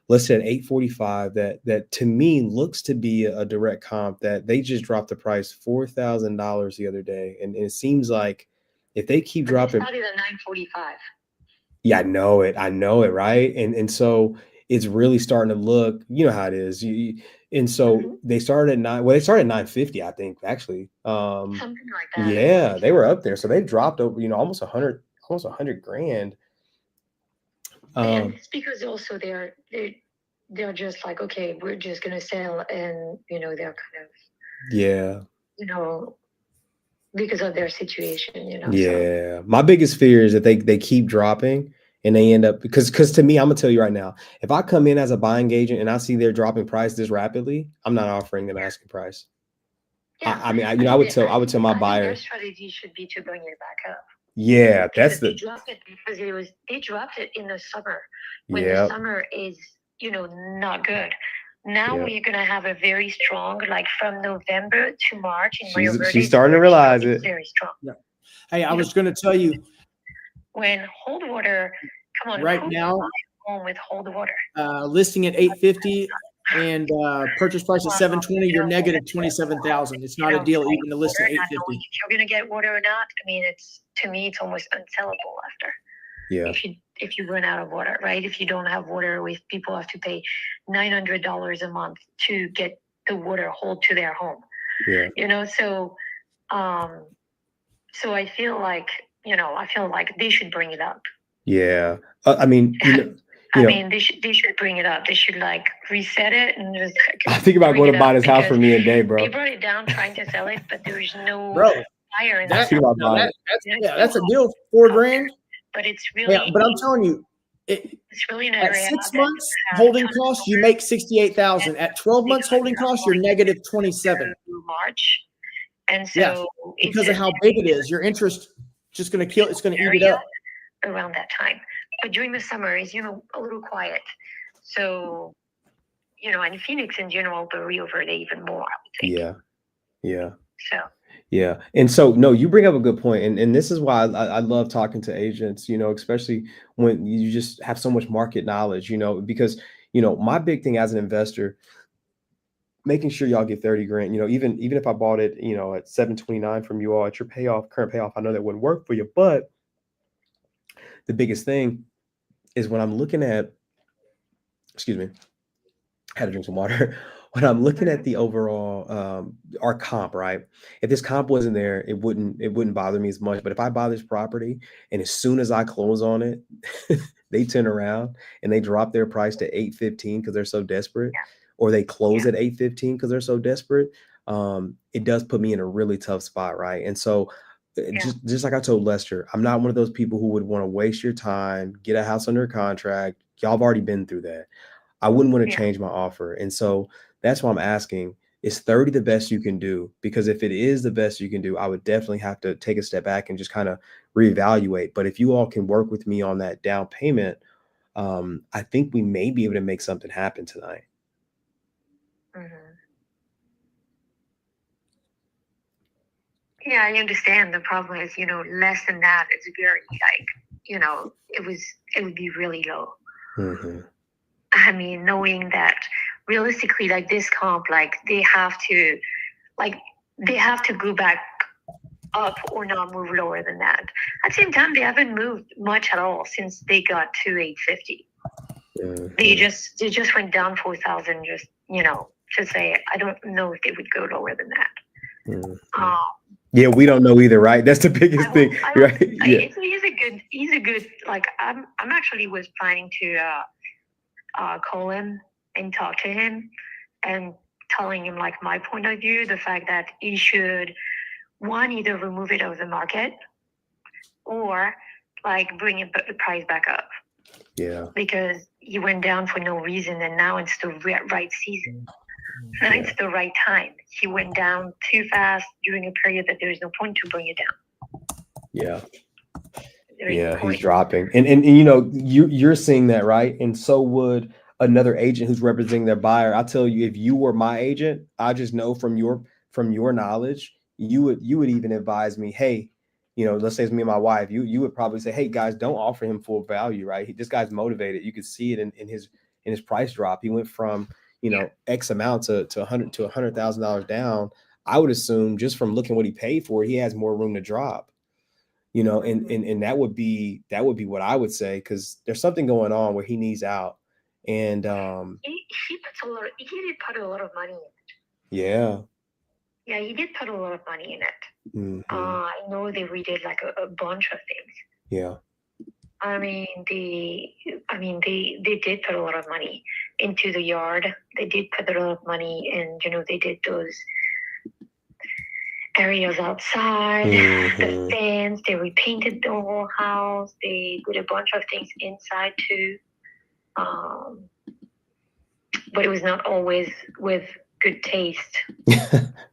listed at 845 that to me looks to be a direct comp that they just dropped the price $4,000 the other day. And it seems like if they keep But they dropping, started at 945. yeah, I know it. I know it, right? And so it's really starting to look, you know how it is. And so they started at they started at 950, I think, actually. Something like that. Yeah, they were up there. So they dropped over, you know, almost 100 grand. And it's because also they're just like, okay, we're just gonna sell, and you know they're kind of, Yeah. you know, because of their situation, you know. So Yeah. My biggest fear is that they keep dropping and they end up because to me, I'm gonna tell you right now, if I come in as a buying agent and I see they're dropping price this rapidly, I'm not offering them asking price. yeah, I mean, I would tell my I think buyer, their strategy should be to bring it back up. yeah, that's Because they the dropped it because they dropped it in the summer when yeah, the summer is, you know, not good. Now yeah. we're gonna have a very strong, like from November to March in Rio Verde. She's starting to realize it. It's very strong. Hey, I was going to tell you When hold water, come on, right who now, buys home with hold water? listing at 850 and purchase price is 720. You're negative 27,000. It's not a deal even to list at Water, not knowing 850. if you're gonna get water or not. I mean, it's, to me, it's almost unsellable after. Yeah, If you run out of water, right? If you don't have water, if people have to pay $900 a month to get the water hauled to their home, yeah, you know. So I feel like, you know, they should bring it up. yeah. I mean, I mean, they should bring it up. They should like reset it and just. I think about going to buy this house for me and Dave, bro. They brought it down trying to sell it, but there's no Bro, buyer in that's, that. that's a deal, $4,000. But it's really. Yeah, but I'm telling you, it's really an at area 6 months holding cost, you make 68,000. At 12 months holding cost, you're negative 27. March, and so Yeah, because of how big it is, your interest just going to kill. It's going to eat it up around that time. But during the summer is, you know, a little quiet. So, you know, and Phoenix in general, but Rio Verde even more, I would think. Yeah, yeah. So. Yeah. And so, no, you bring up a good point. And this is why I love talking to agents, you know, especially when you just have so much market knowledge, you know, because, you know, my big thing as an investor, making sure y'all get 30 grand, you know, even if I bought it, you know, at 729 from you all at your current payoff, I know that wouldn't work for you. But the biggest thing is when I'm looking at, excuse me, I had to drink some water. When I'm looking at the overall our comp, right? If this comp wasn't there, it wouldn't bother me as much. But if I buy this property and as soon as I close on it, they turn around and they drop their price to 815 because they're so desperate, or they close at 815 because they're so desperate, it does put me in a really tough spot, right? And so just like I told Lester, I'm not one of those people who would want to waste your time, get a house under contract. Y'all have already been through that. I wouldn't want to change my offer. And so that's why I'm asking, is 30 the best you can do? Because if it is the best you can do, I would definitely have to take a step back and just kind of reevaluate. But if you all can work with me on that down payment, I think we may be able to make something happen tonight. Yeah, I understand. The problem is, less than that, it's very like, it would be really low. Mm-hmm. I mean, knowing that realistically, like this comp, like they have to go back up or not move lower than that. At the same time, they haven't moved much at all since they got to 850. Mm-hmm. They just went down 4,000. Just to say, I don't know if they would go lower than that. Mm-hmm. Yeah, we don't know either, right? That's the biggest thing, right? Yeah. He's a good. Like I'm actually was planning to call him and talk to him and telling him like my point of view, the fact that he should either remove it out of the market or like bring the price back up. Yeah. Because he went down for no reason, and now it's the right season. Now it's the right time. He went down too fast during a period that there is no point to bring it down. Yeah. Yeah, he's dropping, and you're seeing that, right? And so would another agent who's representing their buyer. I tell you, if you were my agent, I just know from your knowledge, you would even advise me, hey, let's say it's me and my wife, you would probably say, hey guys, don't offer him full value, right? This guy's motivated. You could see it in his price drop. He went from X amount to $100,000 down. I would assume just from looking what he paid for, he has more room to drop. And that would be what I would say, because there's something going on where he needs out. And he did put a lot of money in it. Yeah, he did put a lot of money in it. Mm-hmm. I know they redid like a bunch of things. Yeah. I mean, they did put a lot of money into the yard. They did put a lot of money, and they did those areas outside, the fence. They repainted the whole house. They did a bunch of things inside too. But it was not always with good taste.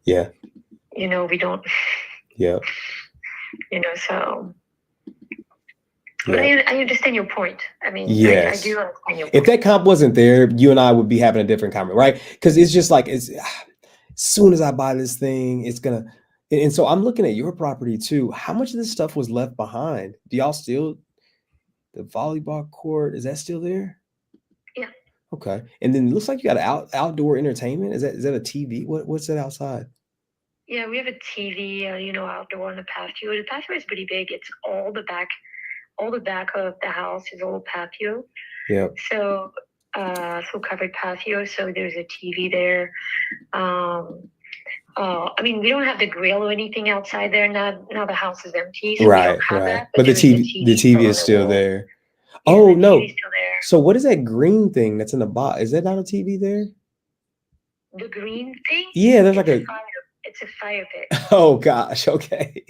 Yeah. We don't. Yeah. So. But I understand your point. I mean, yes. I do understand your point. If that comp wasn't there, you and I would be having a different comment, right? Because it's just like, as soon as I buy this thing, it's gonna. And so I'm looking at your property too. How much of this stuff was left behind? Do y'all still, the volleyball court, is that still there? Yeah. Okay. And then it looks like you got outdoor entertainment. Is that a TV? What's that outside? Yeah, we have a TV, outdoor on the patio. The patio is pretty big. It's all the back of the house is all patio. Yeah. So covered patio. So there's a TV there. I mean, we don't have the grill or anything outside there. Now the house is empty. So right. We don't have that, but the TV is still there. Yeah, oh no. Still there. So what is that green thing that's in the box? Is that not a TV there? The green thing? Yeah, there's it's a fire pit. Oh gosh. Okay.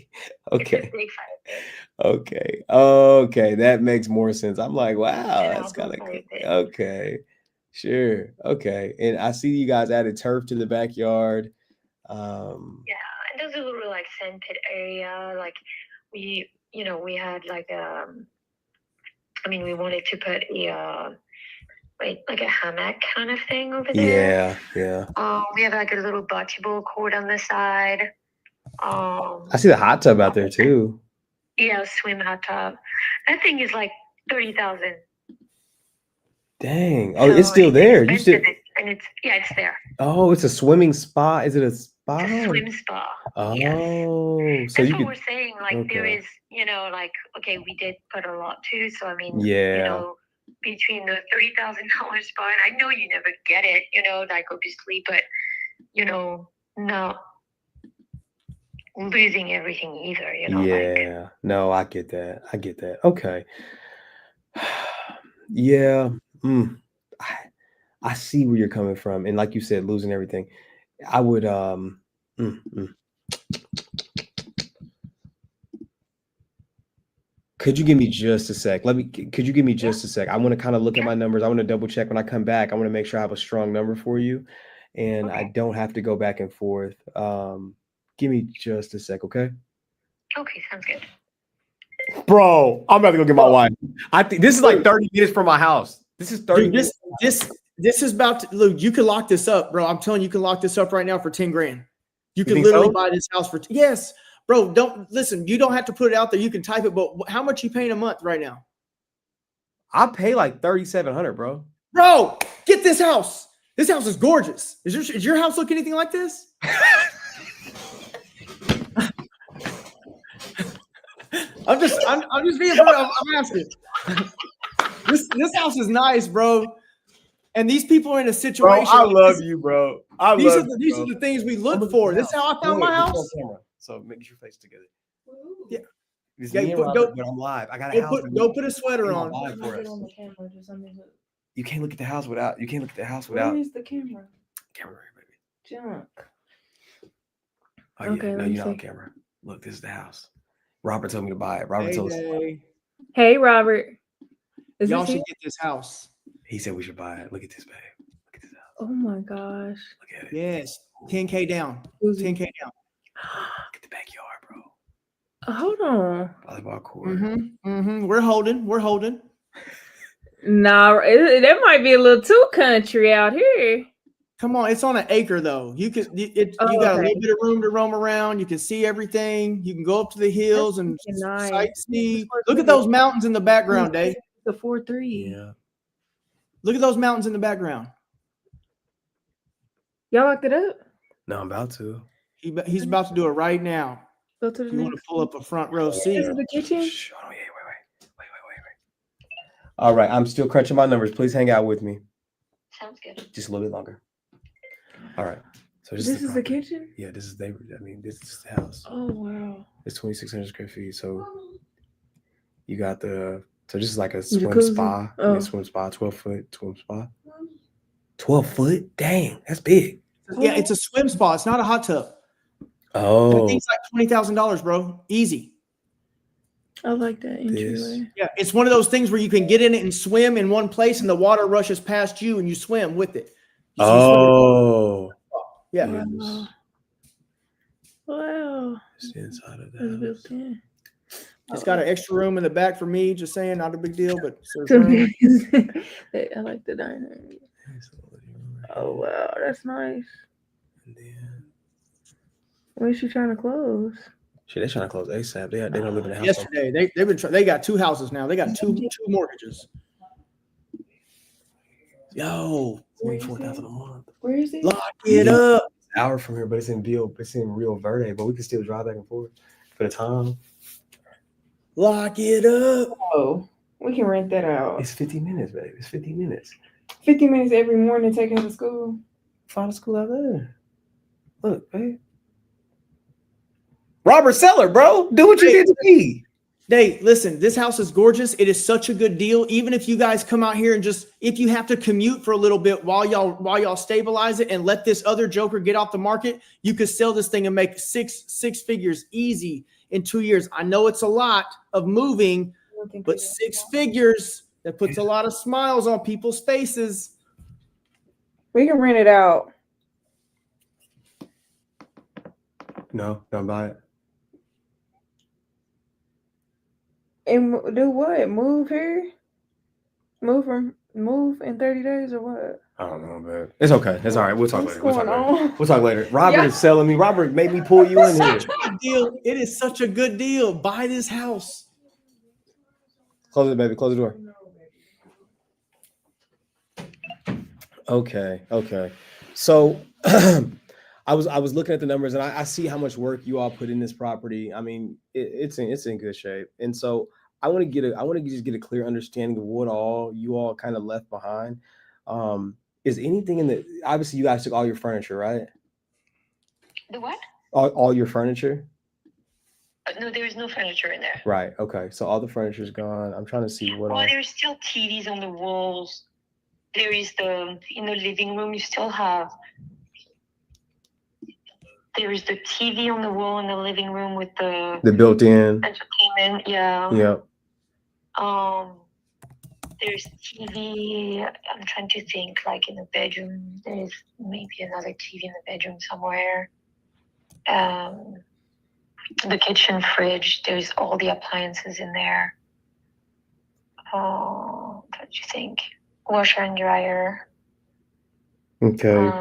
It's a big fire pit. Okay. That makes more sense. I'm like, wow, that's kind of okay. Sure. Okay. And I see you guys added turf to the backyard. Yeah, and there's a little like sand pit area. Like we had like we wanted to put like a hammock kind of thing over there. Yeah. We have like a little bocce ball court on the side. I see the hot tub out there too. Yeah, swim hot tub. That thing is like $30,000. Dang! Oh, so it's still there. You still... And it's there. Oh, it's a swimming spa. Is it a spa? It's a swim spa. Oh, yes. So that's what we're saying. Like there is, like we did put a lot too. So I mean, between the $30,000 spot, I know you never get it. Like obviously, but not losing everything either. Yeah. No, I get that. Okay. Yeah. I see where you're coming from, and like you said, losing everything. I would Could you give me just a sec? Could you give me just a sec? I want to kind of look at my numbers. I want to double check when I come back. I want to make sure I have a strong number for you, and I don't have to go back and forth. Give me just a sec, okay? Okay, sounds good. Bro, I'm about to go get my wife. I think this is like 30 minutes from my house. This is 30 minutes. This is about to, Luke, you can lock this up, bro. I'm telling you, you can lock this up right now for 10 grand. You can literally buy this house for, yes, bro, don't listen. You don't have to put it out there. You can type it, but how much you paying a month right now? I pay like $3,700, bro. Bro, get this house. This house is gorgeous. Is your house look anything like this? I'm just being real. I'm asking. This house is nice, bro. And these people are in a Bro, situation. I like love this. you, bro. These are the things we look for. This is how I found my house. So make your face together. Yeah. It's Yeah, me and but Robert, but I'm live. I got a house. Go put a sweater on. Live for us. On the camera, just let me look. You can't look at the house without. You can't look at the house Where without is the camera? camera, baby. Junk. Oh Okay, yeah, no, let me you're not on see. camera. Look, this is the house. Robert told me to buy it. Robert told us. Hey, Hey, Robert. Is y'all this should you? get this house. He said we should buy it. Look at this, babe. Look at this house. Oh my gosh. Look at it. Yes, 10K down. Who's 10K down. Look at the backyard, bro. Hold on. Volleyball court. We're holding. Nah, that might be a little too country out here. Come on, it's on an acre though. You got okay. a little bit of room to roam around. You can see everything. You can go up to the hills and freaking nice. sightsee. It's Look at those mountains in the background, Dave. The 4-3. Yeah. Look at those mountains in the background. Y'all locked it up? No, I'm about to. He's about to do it right now. Go to the If you want to next. pull up a front row This seat. is the kitchen? Shh, hold on, wait. All right, I'm still crunching my numbers. Please hang out with me. Sounds good. Just a little bit longer. All right. So This is the property. kitchen? Yeah, this is this is the house. Oh wow. It's 2,600 square feet. So you got so this is like a swim Jacuzzi? spa. Oh. A swim spa, 12-foot swim spa. 12 foot? Dang, that's big. Yeah, it's a swim spa. It's not a hot tub. That Oh, thing's like $20,000, bro. Easy. I like that entryway. Yeah, it's one of those things where you can get in it and swim in one place, and the water rushes past you, and you swim with it. You oh. yeah. Wow. Wow. It's the inside of It's that. built in. It's got an extra room in the back for me. Just saying, not a big deal, but there's So room. I like the diner. Nice little living room right Oh wow, that's nice. here. And then, When's she trying to close? shit, they're trying to close ASAP. They don't live in the house. Yesterday, they got two houses now. They got two mortgages. Yo, Where is 24,000 a month. Where is it? Lock it up. Hour from here, but it's in Rio Verde, but we can still drive back and forth for the time. Lock it up. Oh, we can rent that out. It's 50 minutes, baby. It's 50 minutes. 50 minutes every morning to take her to school. Find a school out there. Look, babe. Robert Seller, bro. Do what you did to me. Dave, listen, this house is gorgeous. It is such a good deal. Even if you guys come out here and if you have to commute for a little bit while y'all stabilize it and let this other joker get off the market, you could sell this thing and make six figures easy in 2 years. I know it's a lot of moving, but 6 figures, that puts a lot of smiles on people's faces. We can rent it out. No, don't buy it. And do what? Move here? Move in 30 days or what? I don't know, man. It's okay. It's all right. We'll talk What's later. We'll talk going later. on? We'll talk later. Robert Yeah. is selling me. Robert made me pull you in here. Good deal. It is such a good deal. Buy this house. Close it, baby. Close the door. Okay. So I was looking at the numbers and I see how much work you all put in this property. I mean, it's in good shape. And so I want to just get a clear understanding of what all you all kind of left behind. Is anything obviously you guys took all your furniture, right? The what? All your furniture? No, there is no furniture in there. Right. Okay. So all the furniture's gone. I'm trying to see what all. There's still TVs on the walls. There is in the living room, you still have. There is the TV on the wall in the living room with the built-in. entertainment. Yeah. Yep. There's TV. I'm trying to think, like in the bedroom. There's maybe another TV in the bedroom somewhere. The kitchen fridge. There's all the appliances in there. What do you think? Washer and dryer. Okay.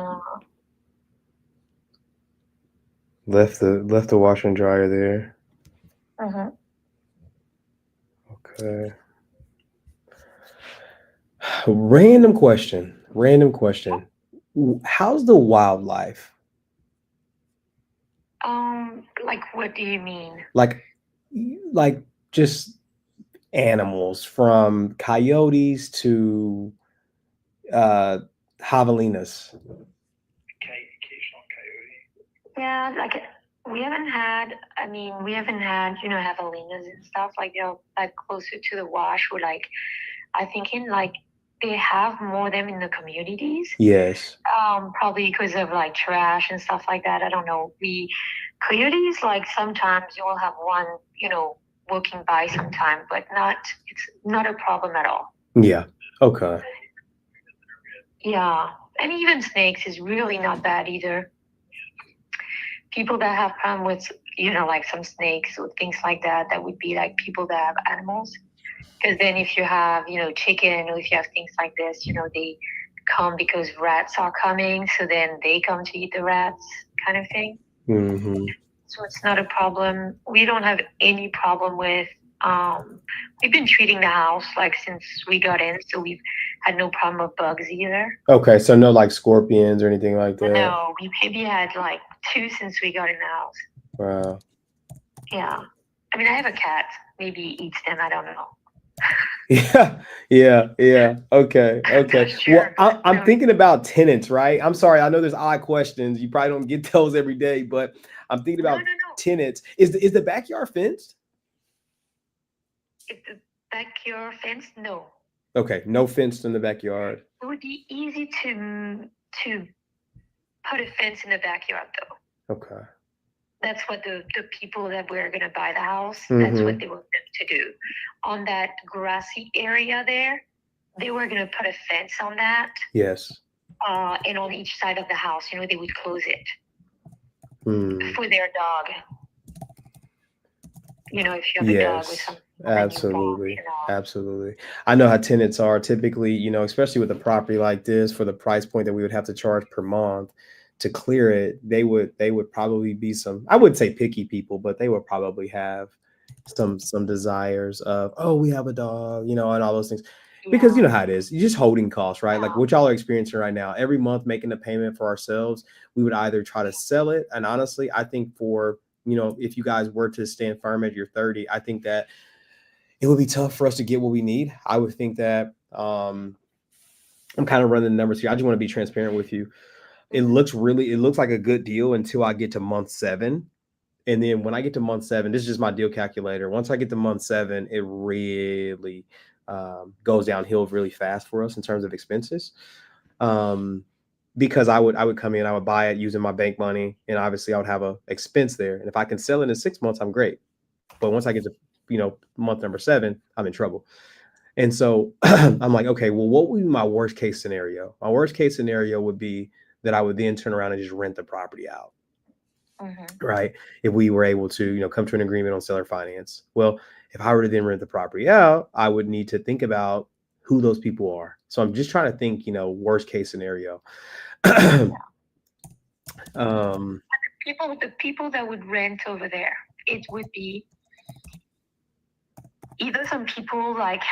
Left the washer and dryer there. Mm-hmm. Okay. Random question. How's the wildlife? Like, what do you mean? Like just animals, from coyotes to javelinas. Occasional coyote. Yeah, like we haven't had. I mean, we haven't had, javelinas and stuff like like closer to the wash. Or like, I think in like they have more of them in the communities. Yes. Probably because of like trash and stuff like that. I don't know. Coyotes, like sometimes you will have one, walking by sometime, but it's not a problem at all. Yeah. Okay. Yeah. And even snakes is really not bad either. People that have problem with, like some snakes or things like that, that would be like people that have animals. Because then if you have, chicken, or if you have things like this, they come because rats are coming. So then they come to eat the rats, kind of thing. Mm-hmm. So it's not a problem. We don't have any problem with, we've been treating the house like since we got in. So we've had no problem with bugs either. Okay, so no like scorpions or anything like that. No, we maybe had like 2 since we got in the house. Wow. Yeah. I mean, I have a cat. Maybe he eats them. I don't know. Yeah. Okay. Sure. Well, I'm thinking about tenants, right? I'm sorry, I know there's odd questions. You probably don't get those every day, but I'm thinking about No. tenants. Is the backyard fenced? If the backyard fence, no. Okay, no fence in the backyard. It would be easy to put a fence in the backyard, though. Okay. That's what the people that were going to buy the house, Mm-hmm. that's what they were going to do. On that grassy area there, they were going to put a fence on that. Yes. And on each side of the house, they would close it Mm. for their dog. If you have a dog with something. Absolutely. Absolutely. I know how tenants are typically, especially with a property like this, for the price point that we would have to charge per month to clear it, they would probably be some, I wouldn't say picky people, but they would probably have some desires of, oh, we have a dog, and all those things. Because you know how it is. You just holding costs, right? Like what y'all are experiencing right now. Every month making a payment for ourselves, we would either try to sell it. And honestly, I think for, if you guys were to stand firm at your 30, I think that it would be tough for us to get what we need. I would think that I'm kind of running the numbers here. I just want to be transparent with you. It looks like a good deal until I get to month 7. And then when I get to month 7, this is just my deal calculator. Once I get to month 7, it really goes downhill really fast for us in terms of expenses. Because I would come in, I would buy it using my bank money, and obviously I would have a expense there. And if I can sell it in 6 months, I'm great. But once I get to month number 7, I'm in trouble. And so I'm like, okay, well, what would be my worst case scenario? My worst case scenario would be that I would then turn around and just rent the property out. Mm-hmm. Right. If we were able to, come to an agreement on seller finance. Well, if I were to then rent the property out, I would need to think about who those people are. So I'm just trying to think, worst case scenario. The people that would rent over there, it would be either some people like,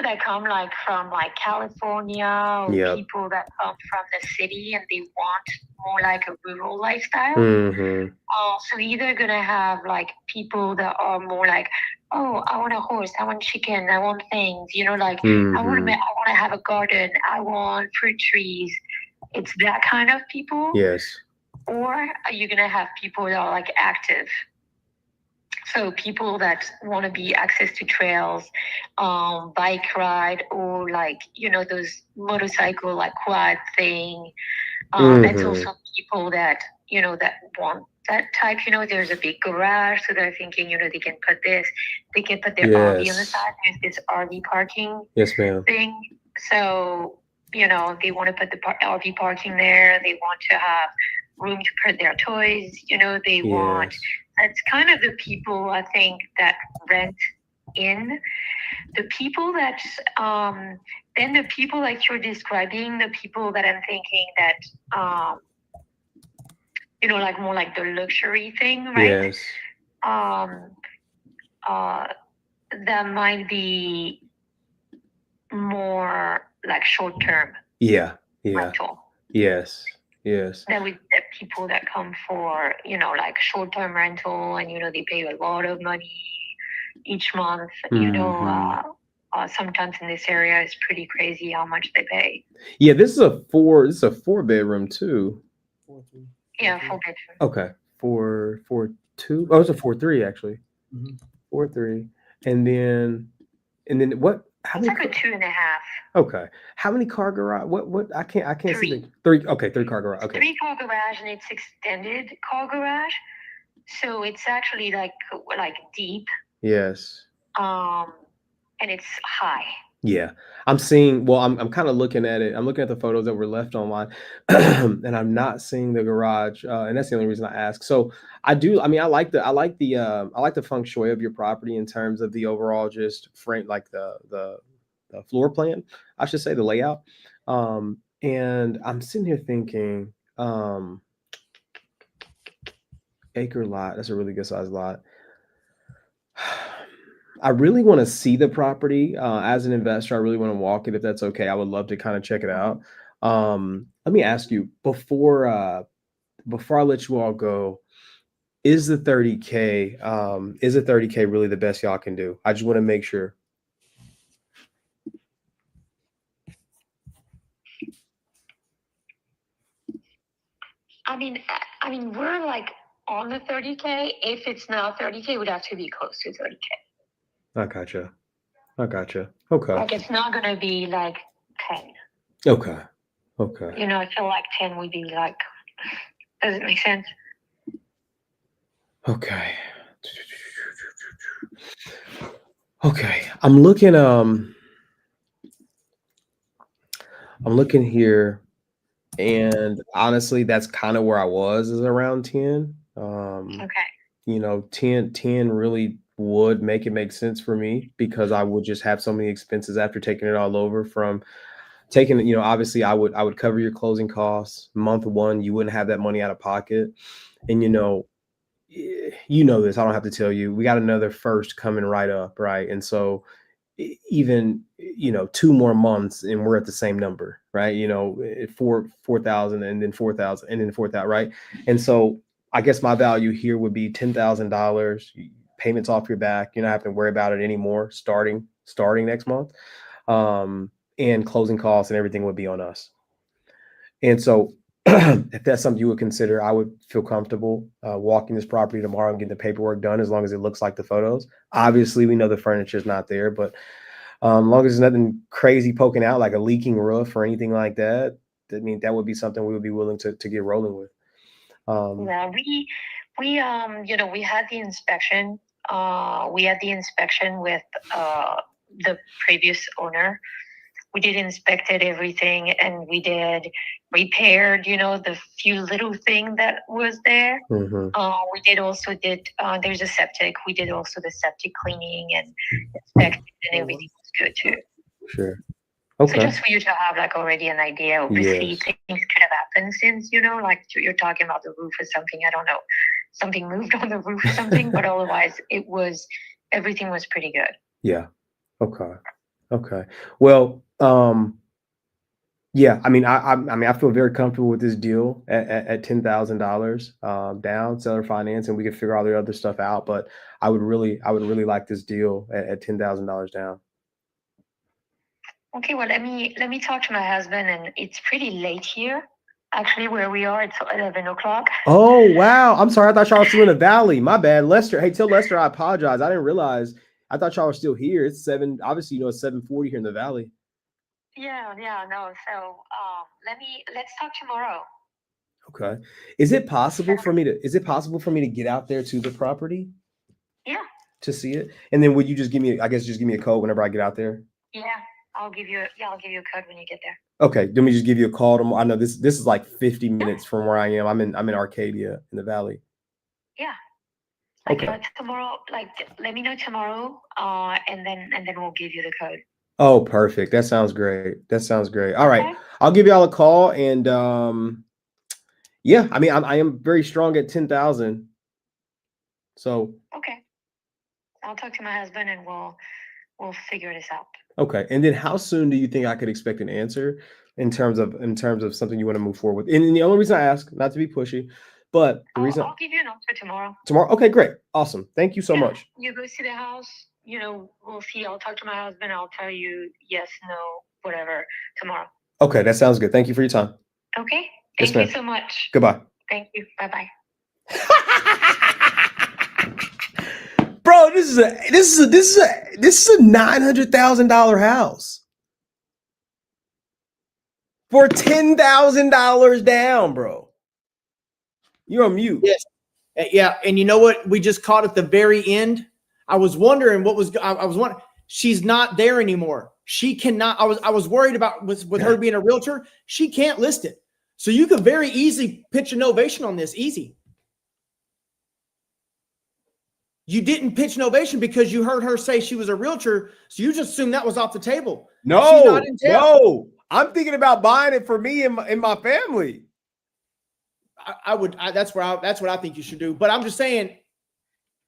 that come like from like California, or people that come from the city and they want more like a rural lifestyle. Mm-hmm. So either gonna have like people that are more like, oh, I want a horse, I want chicken, I want things, like Mm-hmm. I want to have a garden, I want fruit trees. It's that kind of people. Yes. Or are you gonna have people that are like active? So people that want to be access to trails, bike ride, or like, those motorcycle, like quad thing. That's also people that, that want that type, there's a big garage. So they're thinking, they can put their RV on the side. There's this RV parking thing. So, they want to put the RV parking there. They want to have room to put their toys, they want. It's kind of the people, I think, that rent in. The people that, then the people like you're describing, the people that I'm thinking that like more like the luxury thing, right? Yes. Um, uh, that might be more like short term Yeah. Yeah. rental. Yes. Yes. That with the people that come for, like short term rental and, they pay a lot of money each month, sometimes in this area it's pretty crazy how much they pay. Yeah, this is a 4-bedroom too. 4-3. Yeah, 4 bedroom. Okay. 4-2. Oh, it's a 4-3 actually. Mhm. 4-3. And then what? How It's many? like a 2.5. Okay. How many car garage? What? I can't see Three. the 3. Okay, 3-car garage. Okay. 3-car garage, and it's extended car garage, so it's actually like deep, Yes. and it's high. Yeah. I'm seeing, well, I'm kind of looking at it. I'm looking at the photos that were left online and I'm not seeing the garage. And that's the only reason I ask. So I like the feng shui of your property in terms of the overall just frame, like the floor plan, I should say, the layout. And I'm sitting here thinking, acre lot, that's a really good size lot. I really want to see the property as an investor. I really want to walk it if that's okay. I would love to kind of check it out. Let me ask you before I let you all go, is the 30K really the best y'all can do? I just want to make sure. I mean, we're like on the 30K. If it's not 30K, it would have to be close to 30K. I gotcha. Okay. Like it's not gonna be like 10. Okay. I feel like 10 would be like. Does it make sense? Okay. I'm looking here, and honestly, that's kind of where I was, is around 10. Okay. 10 really would make sense for me because I would just have so many expenses after taking it all over from taking, obviously I would cover your closing costs. Month one, you wouldn't have that money out of pocket. And this, I don't have to tell you, we got another first coming right up, right? And so even 2 more months and we're at the same number, right? 4,000 and then 4,000 and then 4,000, right? And so I guess my value here would be $10,000, payments off your back. You're not having to worry about it anymore starting next month. And closing costs and everything would be on us. And so if that's something you would consider, I would feel comfortable walking this property tomorrow and getting the paperwork done as long as it looks like the photos. Obviously, we know the furniture is not there, but as long as there's nothing crazy poking out, like a leaking roof or anything like that, that would be something we would be willing to get rolling with. Yeah, we had the inspection. We had the inspection with the previous owner. We did inspected everything, and we did repaired, the few little thing that was there. Mm-hmm. We did there's a septic. We did also the septic cleaning and inspected, and everything was good too. Sure. So Okay. just for you to have like already an idea, obviously Yes. things could have happened since, like you're talking about the roof or something. I don't know, something moved on the roof or something, but otherwise everything was pretty good. Yeah. Okay. Well, yeah, I feel very comfortable with this deal at $10,000 down, seller finance, and we can figure all the other stuff out. But I would really like this deal at $10,000 down. Okay, well, let me talk to my husband, and it's pretty late here. Actually, where we are, it's 11 o'clock. Oh, wow. I'm sorry. I thought y'all were still in the valley. My bad. Lester. Hey, tell Lester I apologize. I didn't realize. I thought y'all were still here. It's 7. Obviously, it's 7:40 here in the valley. Yeah, no. So, let's talk tomorrow. Okay. Is it possible for me to get out there to the property? Yeah. To see it? And then would you just give me a code whenever I get out there? Yeah, I'll give you a code when you get there. Okay. Let me just give you a call tomorrow. I know this is like 50 minutes from where I am. I'm in Arcadia in the valley. Yeah. Okay. Tomorrow, let me know tomorrow, and then we'll give you the code. Oh, perfect. That sounds great. All right. Okay. I'll give y'all a call, and Yeah, I mean, I am very strong at 10,000. So Okay. I'll talk to my husband and we'll figure this out. okay, and then how soon do you think I could expect an answer in terms of something you want to move forward with? And the only reason I ask, not to be pushy, but the reason I'll give you an answer tomorrow. tomorrow. Okay, great, awesome. Thank you so Yeah, much. You go see the house, we'll see. I'll talk to my husband. I'll tell you yes, no, whatever tomorrow. Okay, that sounds good. Thank you for your time. Okay. Yes, Thank you ma'am. so much. Goodbye. Thank you. Bye bye. Bro, this is a $900,000 house for $10,000 down, bro. You're on mute. Yes. Yeah, and you know what? We just caught at the very end. I was wondering what was. I was wondering. She's not there anymore. She cannot. I was worried about with her being a realtor. She can't list it. So you could very easily pitch a novation on this. Easy. You didn't pitch novation because you heard her say she was a realtor. So you just assumed that was off the table. She's No, not in town. no. I'm thinking about buying it for me and my family. That's what I think you should do. But I'm just saying.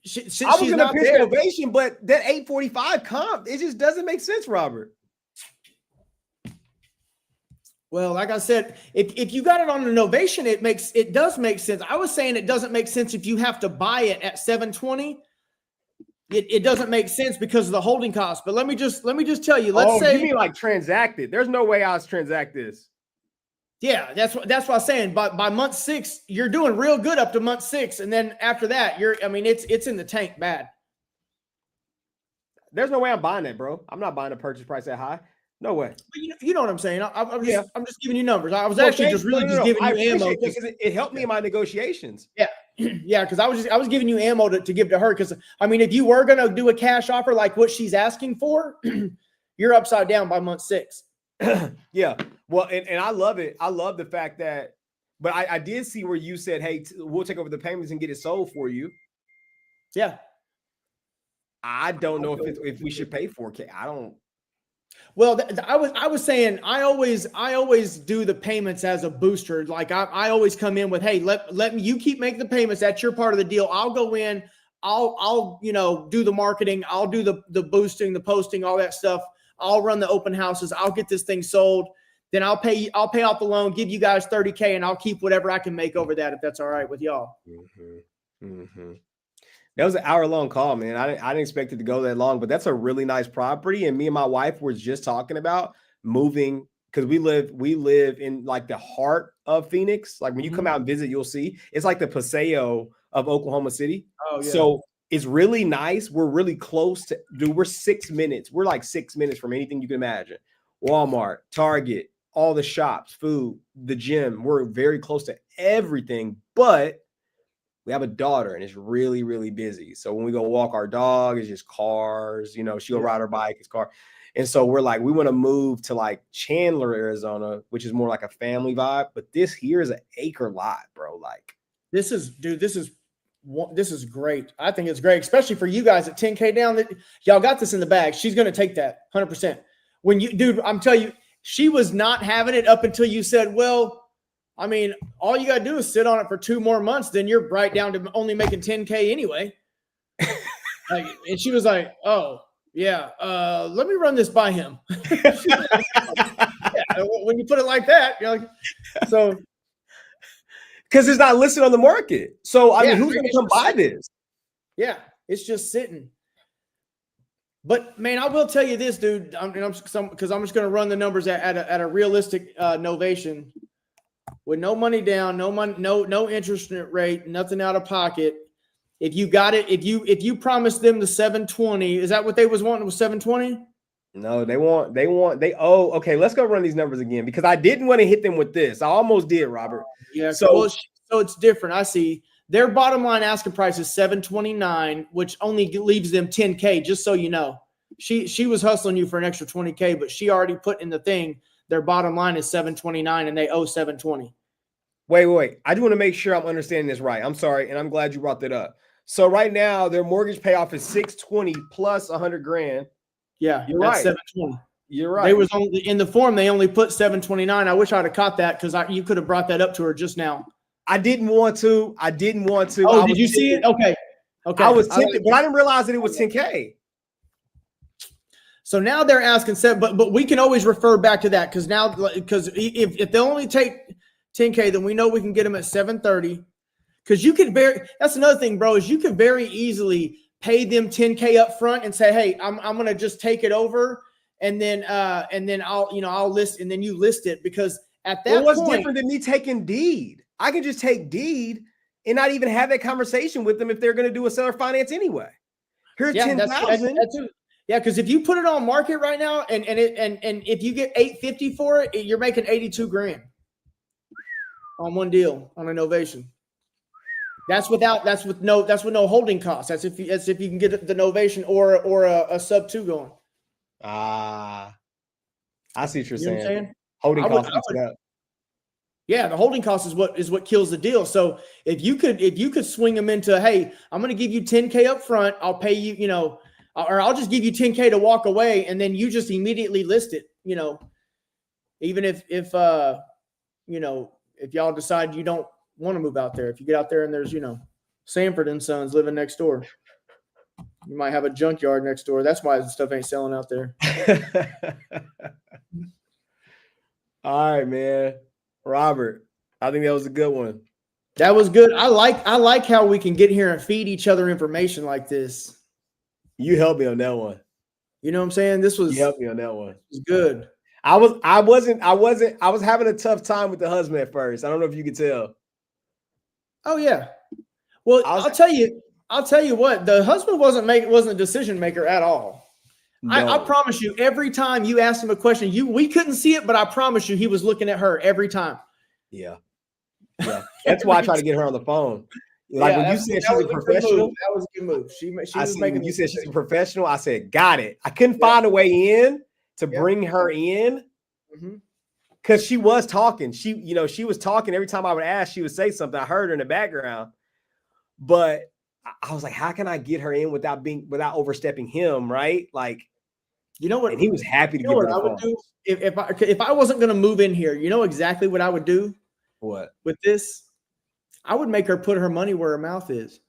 Since I was she's gonna not pitch there, novation, but that 845 comp, it just doesn't make sense, Robert. well, like I said, if you got it on the novation, it does make sense. I was saying it doesn't make sense if you have to buy it at 720. It doesn't make sense because of the holding cost. But let me just tell you. Let's say you mean like transacted? There's no way I'll transact this. yeah, that's what I'm saying. By month 6, you're doing real good up to month 6, and then after that, it's in the tank bad. There's no way I'm buying that, bro. I'm not buying a purchase price that high. No way. But you know what I'm saying. I'm Yeah. just giving you numbers. I was actually just really just giving I you ammo. appreciate it because it helped me in my negotiations. Yeah, because I was giving you ammo to give to her. Because I mean, if you were gonna do a cash offer like what she's asking for, you're upside down by month 6. Yeah. Well, and I love it. I love the fact that, but I did see where you said, hey, we'll take over the payments and get it sold for you. Yeah. I don't know if we should pay 4K. I don't. Well, I was saying I always do the payments as a booster. Like I always come in with, hey, let me, you keep making the payments. That's your part of the deal. I'll go in. I'll do the marketing. I'll do the boosting, the posting, all that stuff. I'll run the open houses. I'll get this thing sold. Then I'll pay off the loan, give you guys $30K, and I'll keep whatever I can make over that if that's all right with y'all. Mm-hmm. Mm-hmm. That was an hour-long call, man. I didn't expect it to go that long, but that's a really nice property. And me and my wife were just talking about moving because we live in like the heart of Phoenix. Like when you come out and visit, you'll see it's like the Paseo of Oklahoma City. Oh yeah. So it's really nice. We're really close to, dude. We're 6 minutes. We're like 6 minutes from anything you can imagine. Walmart, Target, all the shops, food, the gym. We're very close to everything, but we have a daughter and it's really, really busy. So when we go walk our dog, it's just cars, she'll ride her bike, it's car. And so we're like, we want to move to like Chandler, Arizona, which is more like a family vibe. But this here is an acre lot, bro. Like this is great. I think it's great, especially for you guys at 10K down. That y'all got this in the bag. She's going to take that 100%. I'm telling you, she was not having it up until you said, well, I mean, all you got to do is sit on it for 2 more months. Then you're right down to only making 10K anyway. And she was like, oh, yeah, let me run this by him. Yeah, when you put it like that, you're like, so. Because it's not listed on the market. So, I mean, who's going to come buy this? Yeah, it's just sitting. But, man, I will tell you this, dude, because I'm just going to run the numbers at a realistic novation. With no money down, no interest rate, nothing out of pocket. If you got it, if you promised them the 720, is that what they was wanting? Was 720? No, okay, let's go run these numbers again because I didn't want to hit them with this. I almost did, Robert. Yeah. So it's different. I see their bottom line asking price is 729, which only leaves them 10K. Just so you know, she was hustling you for an extra 20K, but she already put in the thing. Their bottom line is 729 and they owe 720. Wait. I do want to make sure I'm understanding this right. I'm sorry. And I'm glad you brought that up. So right now their mortgage payoff is 620 plus 100 grand. Yeah. You're that's right. 720. You're right. They was only in the form. They only put 729. I wish I'd have caught that because you could have brought that up to her just now. I didn't want to. I didn't want to. Oh, I did was you see it? tempted. Okay. Okay. I was I like tempted, but I didn't realize that it was 10K. So now they're asking but we can always refer back to that because if they only take 10K, then we know we can get them at 730. Because you could that's another thing, bro, is you can very easily pay them 10K up front and say, hey, I'm gonna just take it over and then I'll list and then you list it because at that What's point, different than me taking deed? I can just take deed and not even have that conversation with them if they're going to do a seller finance anyway. Here's 10,000. Yeah, because if you put it on market right now and if you get 850 for it, you're making 82 grand on one deal on a novation. That's with no holding costs. That's if you can get the novation or a sub 2 going. I see what you're You know what I'm saying. saying? Holding costs. Yeah, the holding cost is what kills the deal. So if you could swing them into, hey, I'm going to give you 10K up front, I'll pay you, or I'll just give you 10K to walk away, and then you just immediately list it. Even if y'all decide you don't want to move out there, if you get out there and there's Sanford and Sons living next door, you might have a junkyard next door. That's why the stuff ain't selling out there. All right, man. Robert, I think that was a good one. That was good. I like how we can get here and feed each other information like this. You helped me on that one. You know what I'm saying? You helped me on that one. Was good. I was having a tough time with the husband at first. I don't know if you could tell. Oh yeah. Well, I'll tell you what, the husband wasn't a decision maker at all. No. I promise you, every time you asked him a question, we couldn't see it, but I promise you he was looking at her every time. Yeah. That's why I try to get her on the phone. Like when you said she's a professional. That was a good move. She was making. When you said she's a professional, I said, got it. I couldn't find a way in to bring her in because she was talking. She was talking every time I would ask. She would say something. I heard her in the background, but I was like, how can I get her in without overstepping him? Right? Like, you know what? And he was happy to give her the phone. Would do if I wasn't going to move in here. You know exactly what I would do. What with this? I would make her put her money where her mouth is.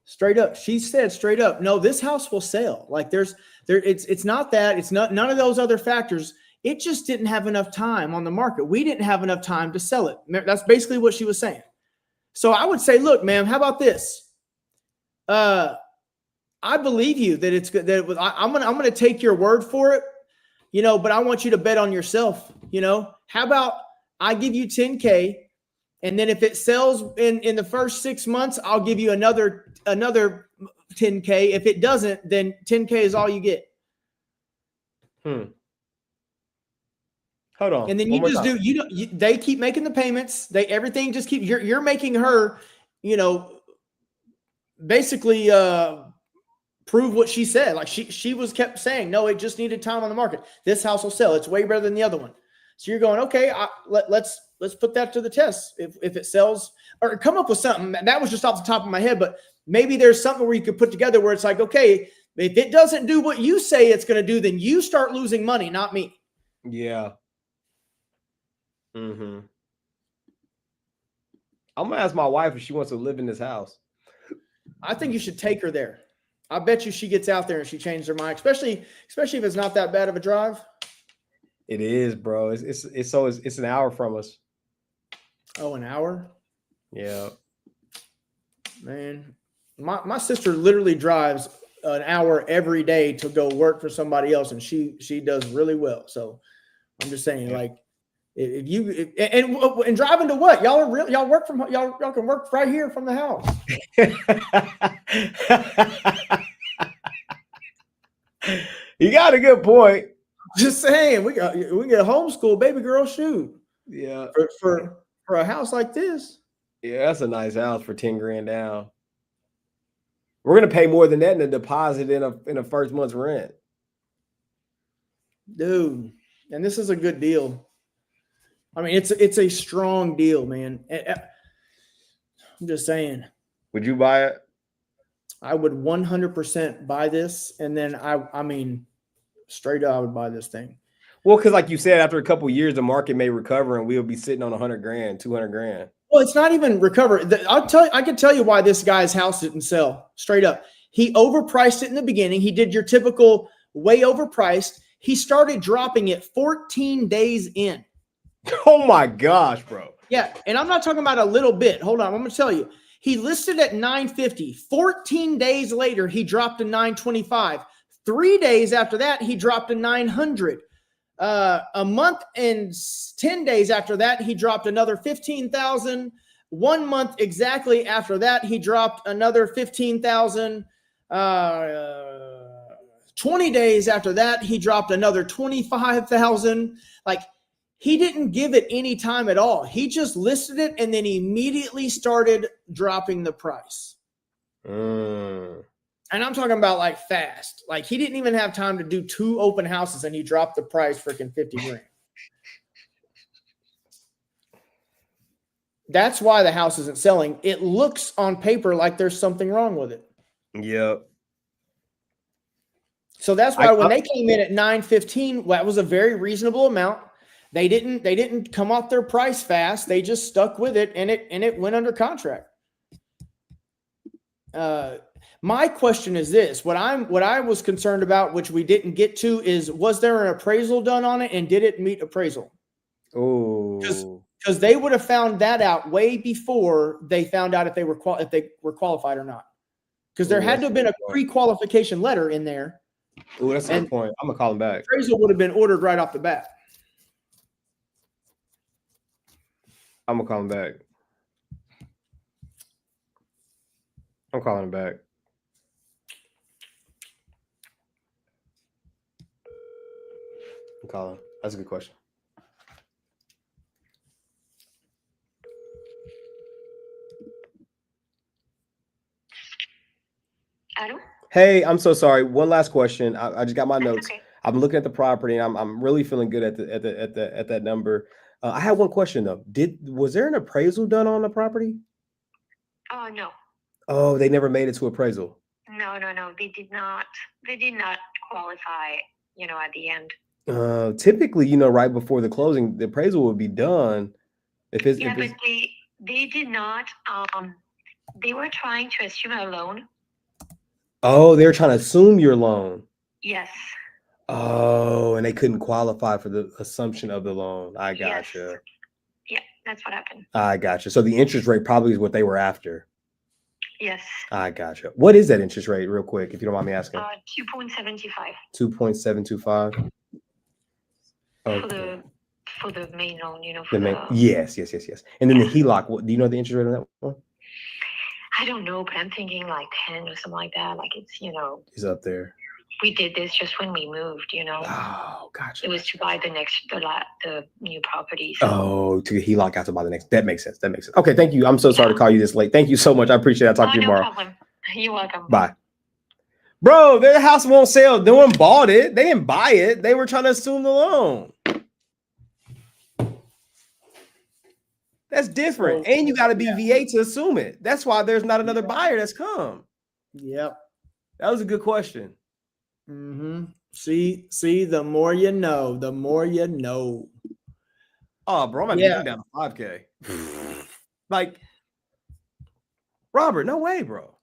Straight up. She said straight up, no, this house will sell. Like it's not that. It's not none of those other factors. It just didn't have enough time on the market. We didn't have enough time to sell it. That's basically what she was saying. So I would say, look, ma'am, how about this? I believe you that it's good. That I'm gonna take your word for it, but I want you to bet on yourself. How about I give you 10K? And then if it sells in the first 6 months, I'll give you another 10K. If it doesn't, then 10K is all you get. Hold on. And then you just do, they keep making the payments. Everything just keeps, you're making her, basically prove what she said. Like she was kept saying, no, it just needed time on the market. This house will sell. It's way better than the other one. So you're going, okay, let's put that to the test. If it sells, or come up with something that was just off the top of my head, but maybe there's something where you could put together where it's like, okay, if it doesn't do what you say it's going to do, then you start losing money, not me. Yeah. I'm gonna ask my wife if she wants to live in this house. I think you should take her there. I bet you she gets out there and she changed her mind, especially if it's not that bad of a drive. It is, bro. It's an hour from us. Oh, an hour? Yeah. Man, my sister literally drives an hour every day to go work for somebody else, and she does really well. So I'm just saying, like, if you and driving to what? Y'all work from y'all can work right here from the house. You got a good point. Just saying, we get homeschool, baby girl, shoot. Yeah. For a house like this. Yeah, that's a nice house for 10 grand down. We're gonna pay more than that in a deposit in a first month's rent. Dude, and this is a good deal. I mean, it's a strong deal, man. I'm just saying. Would you buy it? I would 100% buy this, and then I mean, straight up, I would buy this thing. Well, because like you said, after a couple of years, the market may recover, and we'll be sitting on 100 grand, 200 grand. Well, it's not even recover. I can tell you why this guy's house didn't sell straight up. He overpriced it in the beginning. He did your typical way overpriced. He started dropping it 14 days in. Oh my gosh, bro. Yeah, and I'm not talking about a little bit. Hold on, I'm going to tell you. He listed at 950. 14 days later, he dropped to 925. 3 days after that, he dropped to 900. A month and 10 days after that, he dropped another 15,000. 1 month exactly after that, he dropped another 15,000. 20 days after that, he dropped another 25,000. Like, he didn't give it any time at all. He just listed it and then immediately started dropping the price. And I'm talking about like fast. Like, he didn't even have time to do 2 open houses and he dropped the price freaking 50 grand. That's why the house isn't selling. It looks on paper like there's something wrong with it. Yep. So that's why when they came in at 915, that was a very reasonable amount. They didn't come off their price fast. They just stuck with it, and it went under contract. My question is this: what I was concerned about, which we didn't get to, is was there an appraisal done on it, and did it meet appraisal? Oh, because they would have found that out way before they found out if they were qualified or not. Because there had to have been a pre-qualification letter in there. Oh, that's a good point. I'm gonna call him back. Appraisal would have been ordered right off the bat. I'm gonna call him back. I'm calling him back. I'm calling. That's a good question. Hello? Hey, I'm so sorry. One last question. I just got my notes. Okay. I'm looking at the property, and I'm really feeling good at that number. I had one question though. Was there an appraisal done on the property? Oh, no. Oh, they never made it to appraisal. No. They did not qualify, at the end. Typically, right before the closing, the appraisal would be done. But they did not. They were trying to assume a loan. Oh, they're trying to assume your loan. Yes. Oh, and they couldn't qualify for the assumption of the loan. I gotcha. Yes. Yeah, that's what happened. I gotcha. So the interest rate probably is what they were after. Yes. I gotcha. What is that interest rate, real quick, if you don't mind me asking? 2.75. 2.725. Okay. For the main loan, Yes. And then the HELOC. Do you know the interest rate on that one? I don't know, but I'm thinking like 10 or something like that. Like it's, It's up there. We did this just when we moved, Oh, gotcha. It was to buy the new property. So. Oh, to HELOC out to buy the next. That makes sense. Okay, thank you. I'm so sorry to call you this late. Thank you so much. I appreciate it. I'll talk to you tomorrow. No problem. You're welcome. Bye. Bro, their house won't sell. No one bought it. They didn't buy it. They were trying to assume the loan. That's different. And you got to be VA to assume it. That's why there's not another buyer that's come. Yep. That was a good question. Mm-hmm. See, the more you know, the more you know. Oh, bro, I'm about to get down to 5K. Like, Robert, no way, bro.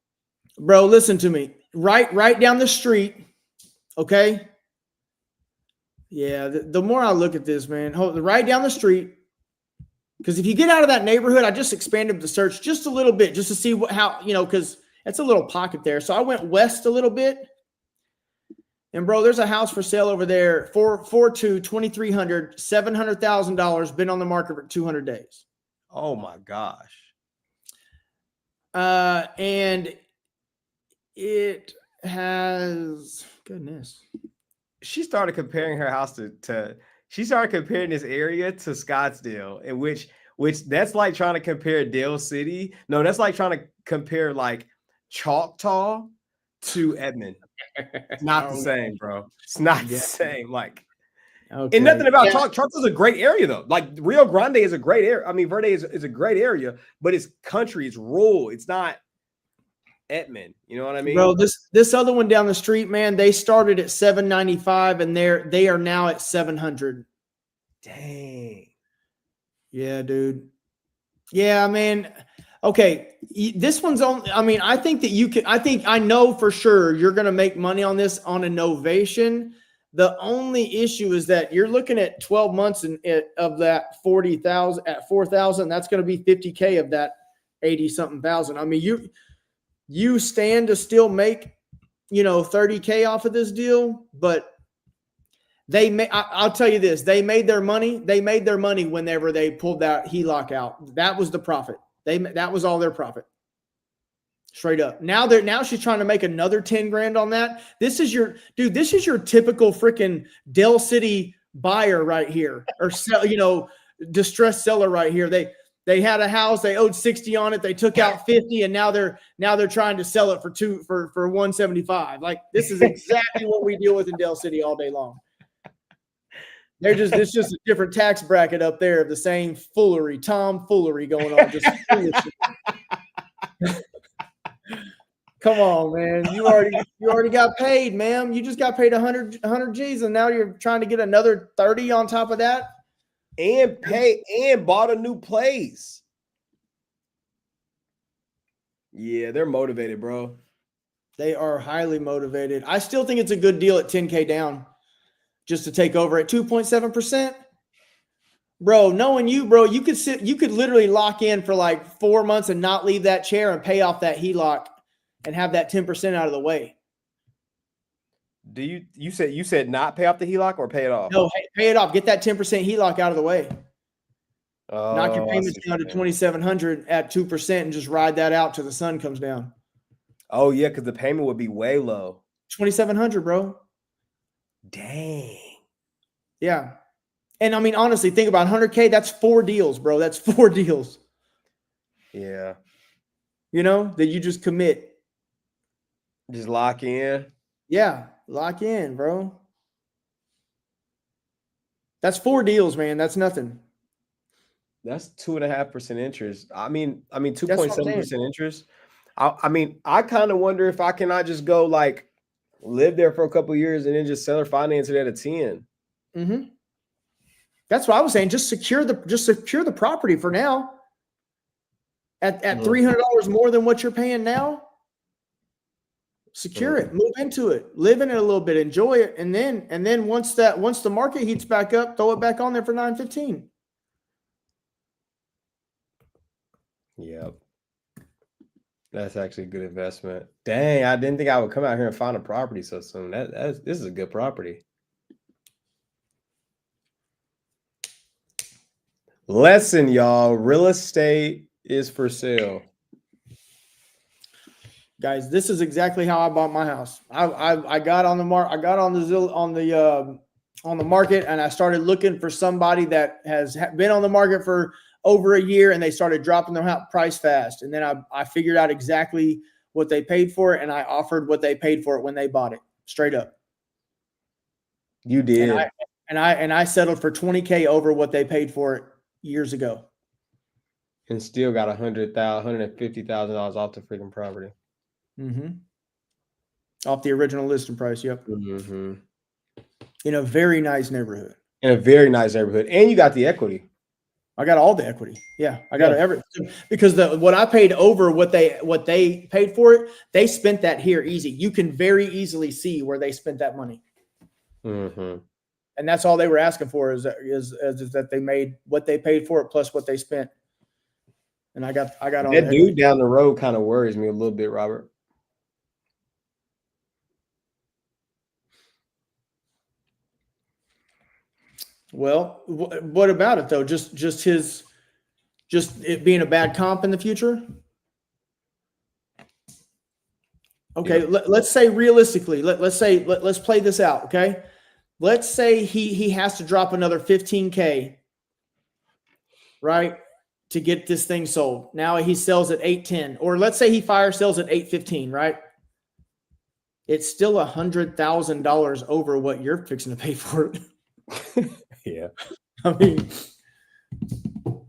Bro, listen to me. Right down the street. Okay. Yeah. The more I look at this, man, right down the street. Because if you get out of that neighborhood, I just expanded the search just a little bit, just to see because it's a little pocket there. So I went west a little bit. And bro, there's a house for sale over there, 2,300, $700,000, been on the market for 200 days. Oh my gosh. And it has, goodness. She started comparing her house she started comparing this area to Scottsdale, in which that's like trying to compare Dale City. No, that's like trying to compare like Choctaw to Edmond. It's not the same, bro. It's not the same. Like, and nothing about Choctaw's a great area though. Like Rio Grande is a great area. I mean, Verde is a great area, but it's country, it's rural. It's not Edmond. You know what I mean? Bro, this other one down the street, man, they started at 795 and they are now at 700. Dang. Yeah, dude. Yeah, man. Okay, this one's on. I mean, I think that you can. I know for sure you're going to make money on this on innovation. The only issue is that you're looking at 12 months of that 40,000 at 4,000. That's going to be 50K of that 80 something thousand. I mean, you stand to still make 30K off of this deal, but I'll tell you this, they made their money. They made their money whenever they pulled that HELOC out. That was the profit. That was all their profit. Straight up. Now she's trying to make another 10 grand on that. This is your typical freaking Dell City buyer right here, or distressed seller right here. They had a house, they owed 60 on it, they took out 50, and now they're trying to sell it for 175. Like, this is exactly what we deal with in Dell City all day long. It's just a different tax bracket up there of the same foolery, tomfoolery going on. Just come on, man. You already got paid, ma'am. You just got paid 100 G's, and now you're trying to get another 30 on top of that. And bought a new place. Yeah, they're motivated, bro. They are highly motivated. I still think it's a good deal at 10K down just to take over at 2.7%. Bro, knowing you, bro, you could literally lock in for like 4 months and not leave that chair and pay off that HELOC and have that 10% out of the way. You said not pay off the HELOC or pay it off? No, pay it off. Get that 10% HELOC out of the way. Oh, Knock your payments down to 2,700 at 2% and just ride that out till the sun comes down. Oh yeah, because the payment would be way low. 2,700, bro. Dang. Yeah. And I mean, honestly, think about 100K. That's 4 deals, bro. That's 4 deals. Yeah. That you just commit. Just lock in. Yeah. Lock in, bro. That's 4 deals, man. That's nothing. That's 2.5% interest. I mean, That's what I'm 2.7% interest. I kind of wonder if I cannot just go like live there for a couple of years and then just seller finance it at a 10. Mm-hmm. That's what I was saying. Just secure the property for now. At $300 more than what you're paying now. Secure it, move into it, live in it a little bit, enjoy it, and then once the market heats back up, throw it back on there for $915. Yep. That's actually a good investment. Dang, I didn't think I would come out here and find a property so soon. This is a good property. Lesson, y'all. Real estate is for sale. Guys, this is exactly how I bought my house. I got on the market, and I started looking for somebody that has been on the market for over a year, and they started dropping their price fast. And then I figured out exactly what they paid for it, and I offered what they paid for it when they bought it, straight up. You did. And I settled for 20K over what they paid for it years ago. And still got $150,000 off the freaking property. Mm-hmm. Off the original listing price. Yep. Mm-hmm. In a very nice neighborhood. In a very nice neighborhood. And you got the equity. I got all the equity. Yeah. I got everything. Because what I paid over what they paid for it, they spent that here easy. You can very easily see where they spent that money. Mm-hmm. And that's all they were asking for is that they made what they paid for it plus what they spent. And I got all that dude down the road kind of worries me a little bit, Robert. Well, what about it though? Just it being a bad comp in the future? Okay, Yeah. let's say realistically, let's play this out, okay? Let's say he has to drop another 15K, right, to get this thing sold. Now he sells at 810, or let's say he fire sales at 815, right? It's still $100,000 over what you're fixing to pay for it. Yeah. I mean,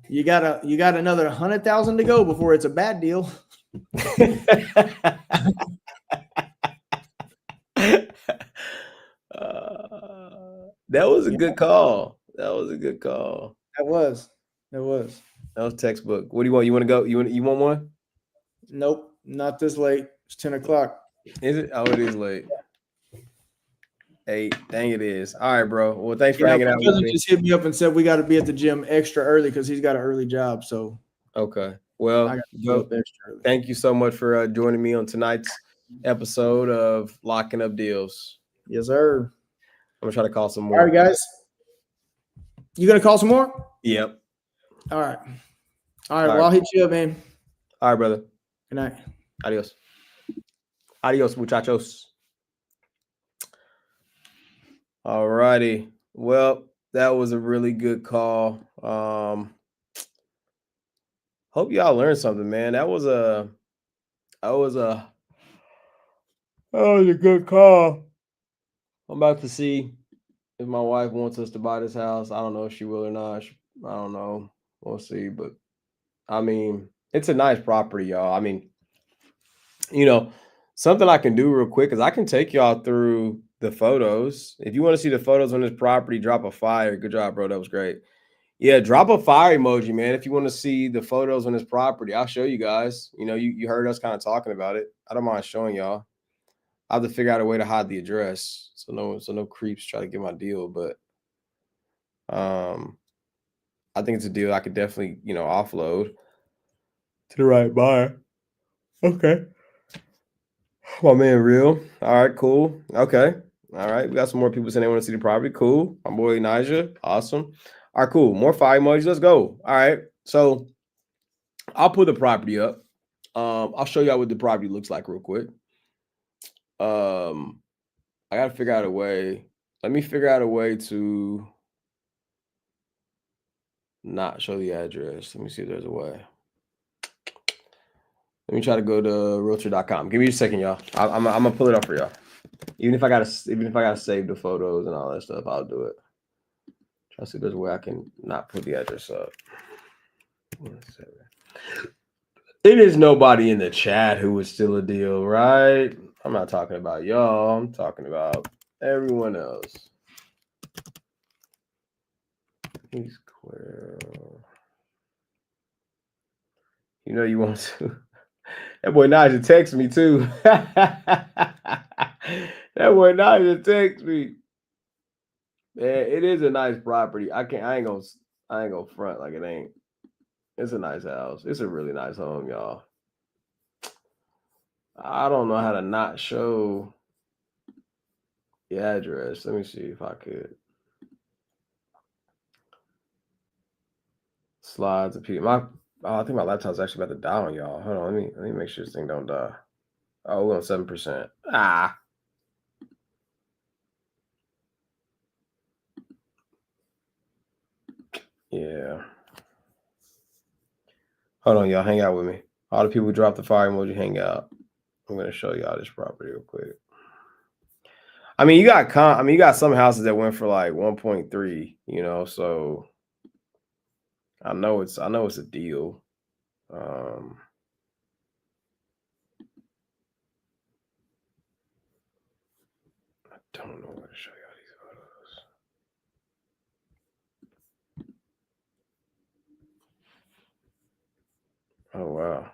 you got another 100,000 to go before it's a bad deal. That was a good call. That was a good call. It was. That was textbook. What do you want? You want to go? You want one? Nope, not this late. It's 10 o'clock. Is it? Oh, it is late. 8. Dang, it is. All right, bro. Well, thanks for Yeah, hanging my out with cousin me. just hit me up and said we got to be at the gym extra early because he's got an early job. So Okay. I Well, got to go. go up extra early. Thank you so much for joining me on tonight's episode of Locking Up Deals. Yes, sir. I'm gonna try to call some All more. right, guys. You gonna call some more? Yep. All right. All right. All Well, right. I'll hit you up, man. All right, brother. Good night. Adios. Adios, muchachos. All righty. Well, that was a really good call. Hope y'all learned something, man. That was a good call. I'm about to see if my wife wants us to buy this house. I don't know if she will or not. I don't know. We'll see. But I mean, it's a nice property, y'all. I mean, something I can do real quick is I can take y'all through the photos. If you want to see the photos on this property, drop a fire. Good job, bro. That was great. Yeah, drop a fire emoji, man. If you want to see the photos on this property, I'll show you guys. You heard us kind of talking about it. I don't mind showing y'all. I have to figure out a way to hide the address so no creeps try to get my deal. But I think it's a deal I could definitely offload to the right buyer. Okay. My man, real. All right, cool. Okay. All right. We got some more people saying they want to see the property. Cool. My boy Nija. Awesome. All right, cool. More fire emojis. Let's go. All right. So I'll put the property up. I'll show y'all what the property looks like real quick. I gotta figure out a way. Let me figure out a way to not show the address. Let me see if there's a way. Let me try to go to realtor.com. Give me a second, y'all. I'm gonna pull it up for y'all. Even if I gotta save the photos and all that stuff, I'll do it. Try to see if there's a way I can not put the address up. It is nobody in the chat who would steal a deal, right? I'm not talking about y'all. I'm talking about everyone else. He's clear. You want to. That boy Nigel text me too. That boy Nigel text me. Man, it is a nice property. I ain't gonna front like it ain't. It's a nice house. It's a really nice home, y'all. I don't know how to not show the address. Let me see if I could. Slides of people. I think my laptop's actually about to die on y'all. Hold on, let me make sure this thing don't die. Oh, we're on 7%. Yeah. Hold on, y'all. Hang out with me. All the people who dropped the fire emoji, hang out. I'm gonna show y'all this property real quick. I mean, you got some houses that went for like 1.3, so I know it's a deal. I don't know where to show y'all these photos. Oh wow.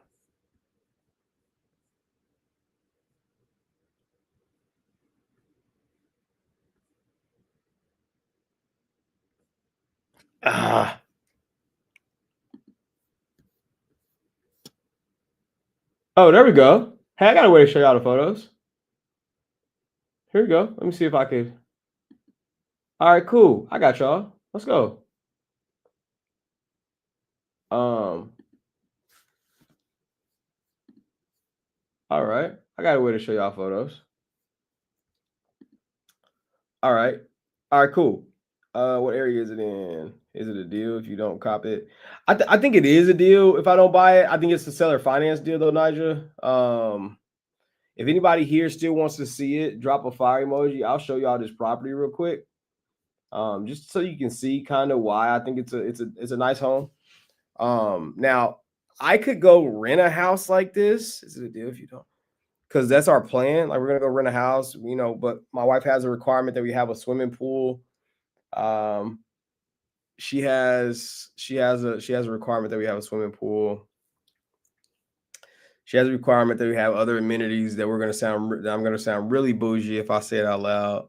Oh, there we go. Hey, I got a way to show y'all the photos. Here we go. Let me see if I could. All right, cool. I got y'all. Let's go. All right. I got a way to show y'all photos. All right. All right, cool. What area is it in? Is it a deal if you don't cop it? I think it is a deal if I don't buy it. I think it's a seller finance deal though, Nigel. If anybody here still wants to see it, drop a fire emoji. I'll show y'all this property real quick. Just so you can see kind of why I think it's a nice home. Now I could go rent a house like this. Is it a deal if you don't? Because that's our plan. Like we're gonna go rent a house, but my wife has a requirement that we have a swimming pool. she has a requirement that we have a swimming pool. She has a requirement that we have other amenities that I'm going to sound really bougie if I say it out loud.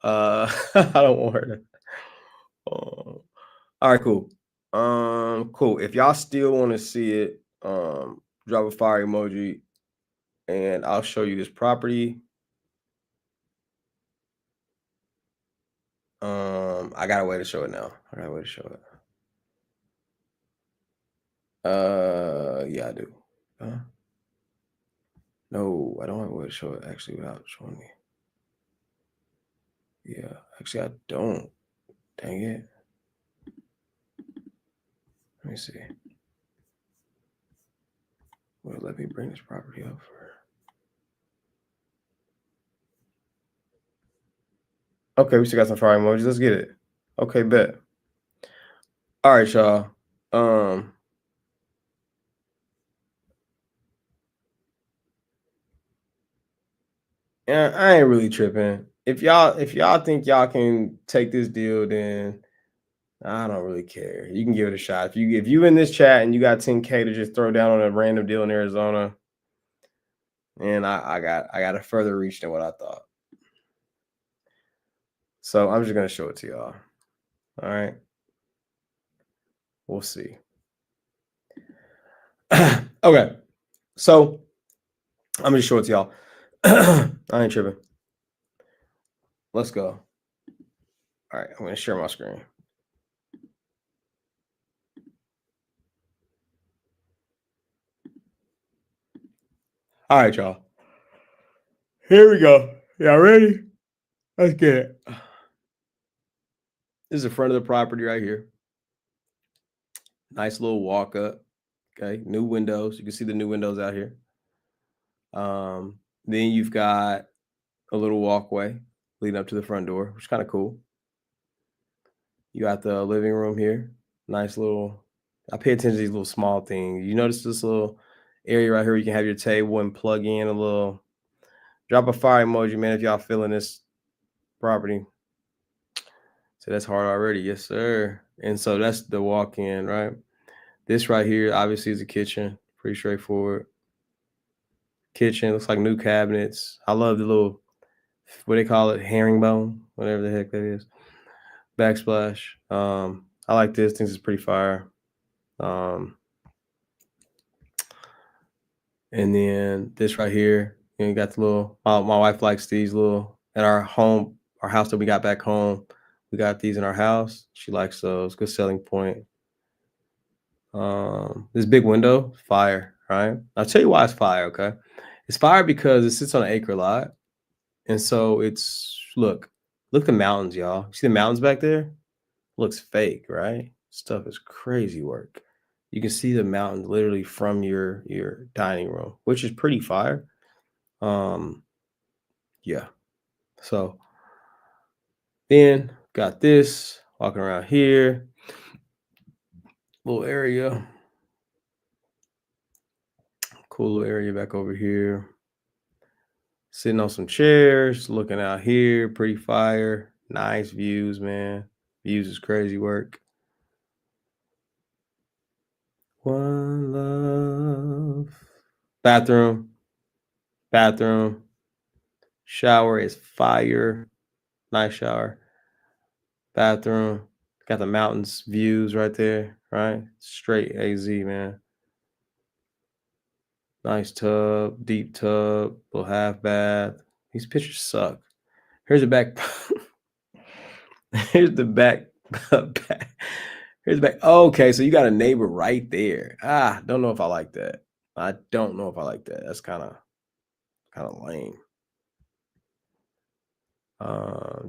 I don't want her to. All right, cool. Cool. If y'all still want to see it, drop a fire emoji, and I'll show you this property. I got a way to show it now. I got a way to show it. Yeah, I do. No, I don't have a way to show it actually without showing me. Yeah, actually, I don't. Dang it. Let me see. Well, let me bring this property up for. Okay, we still got some fire emojis. Let's get it. Okay, bet. All right, y'all. And I ain't really tripping. If y'all think y'all can take this deal, then I don't really care. You can give it a shot. If you in this chat and you got 10K to just throw down on a random deal in Arizona, and I got a further reach than what I thought. So I'm just gonna show it to y'all. All right. We'll see. Okay. So I'm gonna show it to y'all. I ain't tripping. Let's go. All right, I'm gonna share my screen. All right, y'all. Here we go. Y'all ready? Let's get it. This is the front of the property right here. Nice little walk up. Okay, new windows. You can see the new windows out here. Then you've got a little walkway leading up to the front door, which is kind of cool. You got the living room here. Nice little. I pay attention to these little small things. You notice this little area right here. You can have your table and plug in a little. Drop a fire emoji, man, if y'all feeling this property. So that's hard already. Yes, sir. And so that's the walk-in, right? This right here, obviously, is a kitchen. Pretty straightforward. Kitchen. Looks like new cabinets. I love the little, what they call it, herringbone, whatever the heck that is. Backsplash. I like this. Things is pretty fire. And then this right here, you got the little, my wife likes these little, at our house that we got back home. We got these in our house. She likes those. Good selling point. This big window, fire, right? I'll tell you why it's fire, okay? It's fire because it sits on an acre lot. And so it's, look at the mountains, y'all. See the mountains back there? Looks fake, right? Stuff is crazy work. You can see the mountains literally from your dining room, which is pretty fire. Yeah. So then got this walking around here, little area, cool little area back over here. Sitting on some chairs, looking out here, pretty fire. Nice views, man. Views is crazy work. One love. Bathroom. Shower is fire. Nice shower. Bathroom. Got the mountains views right there, right? Straight AZ, man. Nice tub, deep tub, little half bath. These pictures suck. Here's the back. Here's the back. Here's the back. Okay, so you got a neighbor right there. Don't know if I like that. That's kind of lame.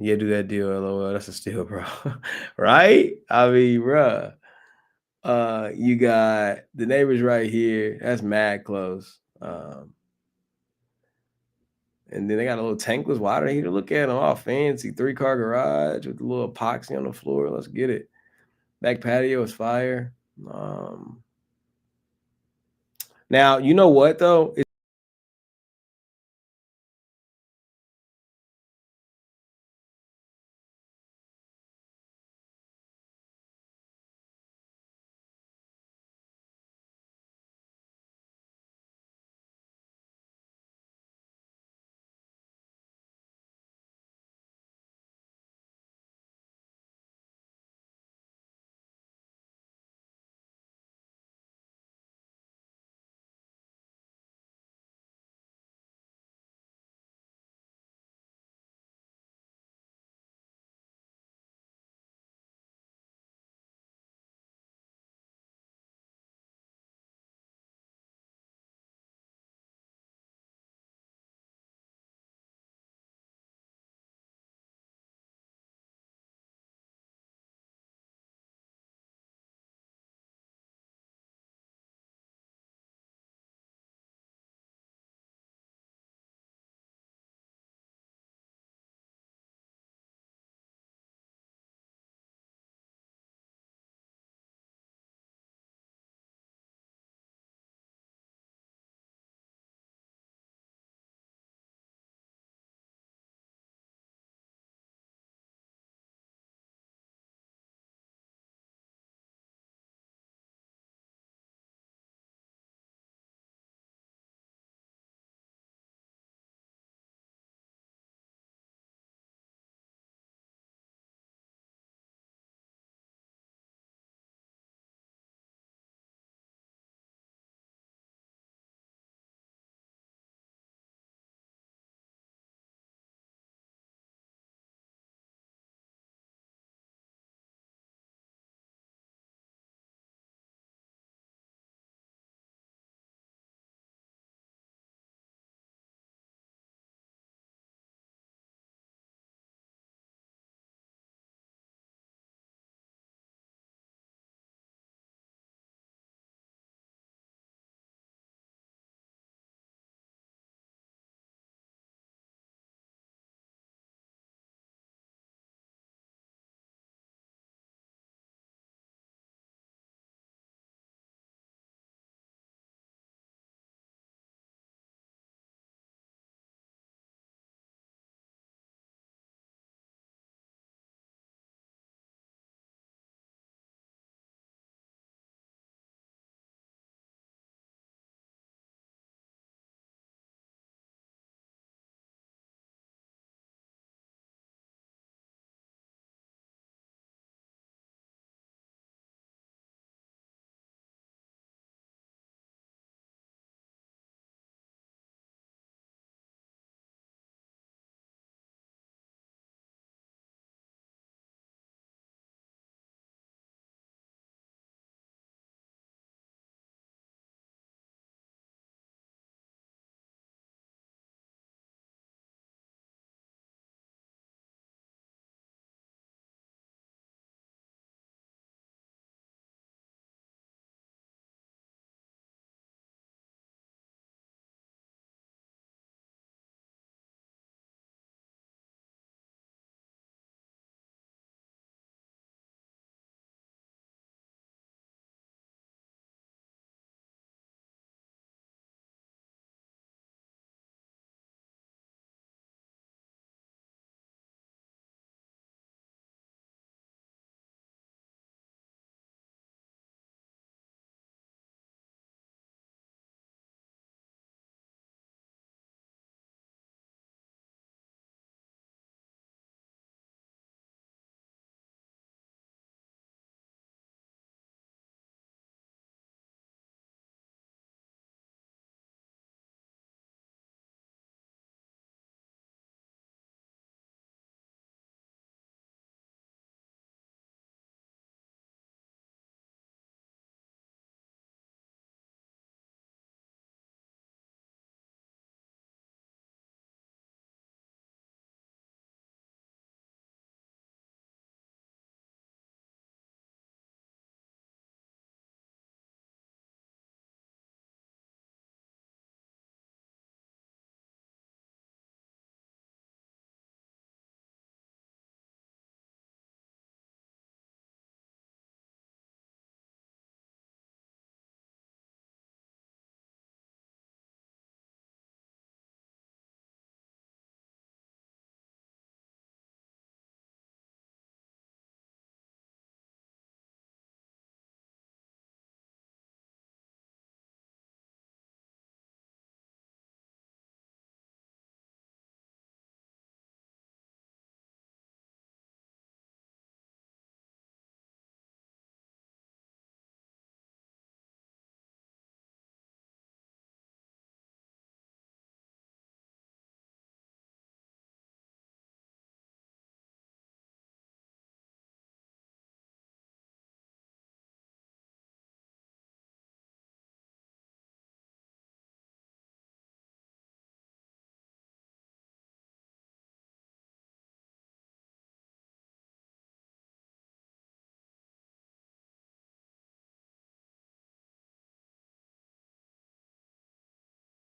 Yeah, do that deal, LOL. That's a steal, bro. Right? I mean, bruh. You got the neighbors right here. That's mad close. And then they got a little tankless water heater. Look at them, all fancy 3-car garage with a little epoxy on the floor. Let's get it. Back patio is fire. Now, you know what though?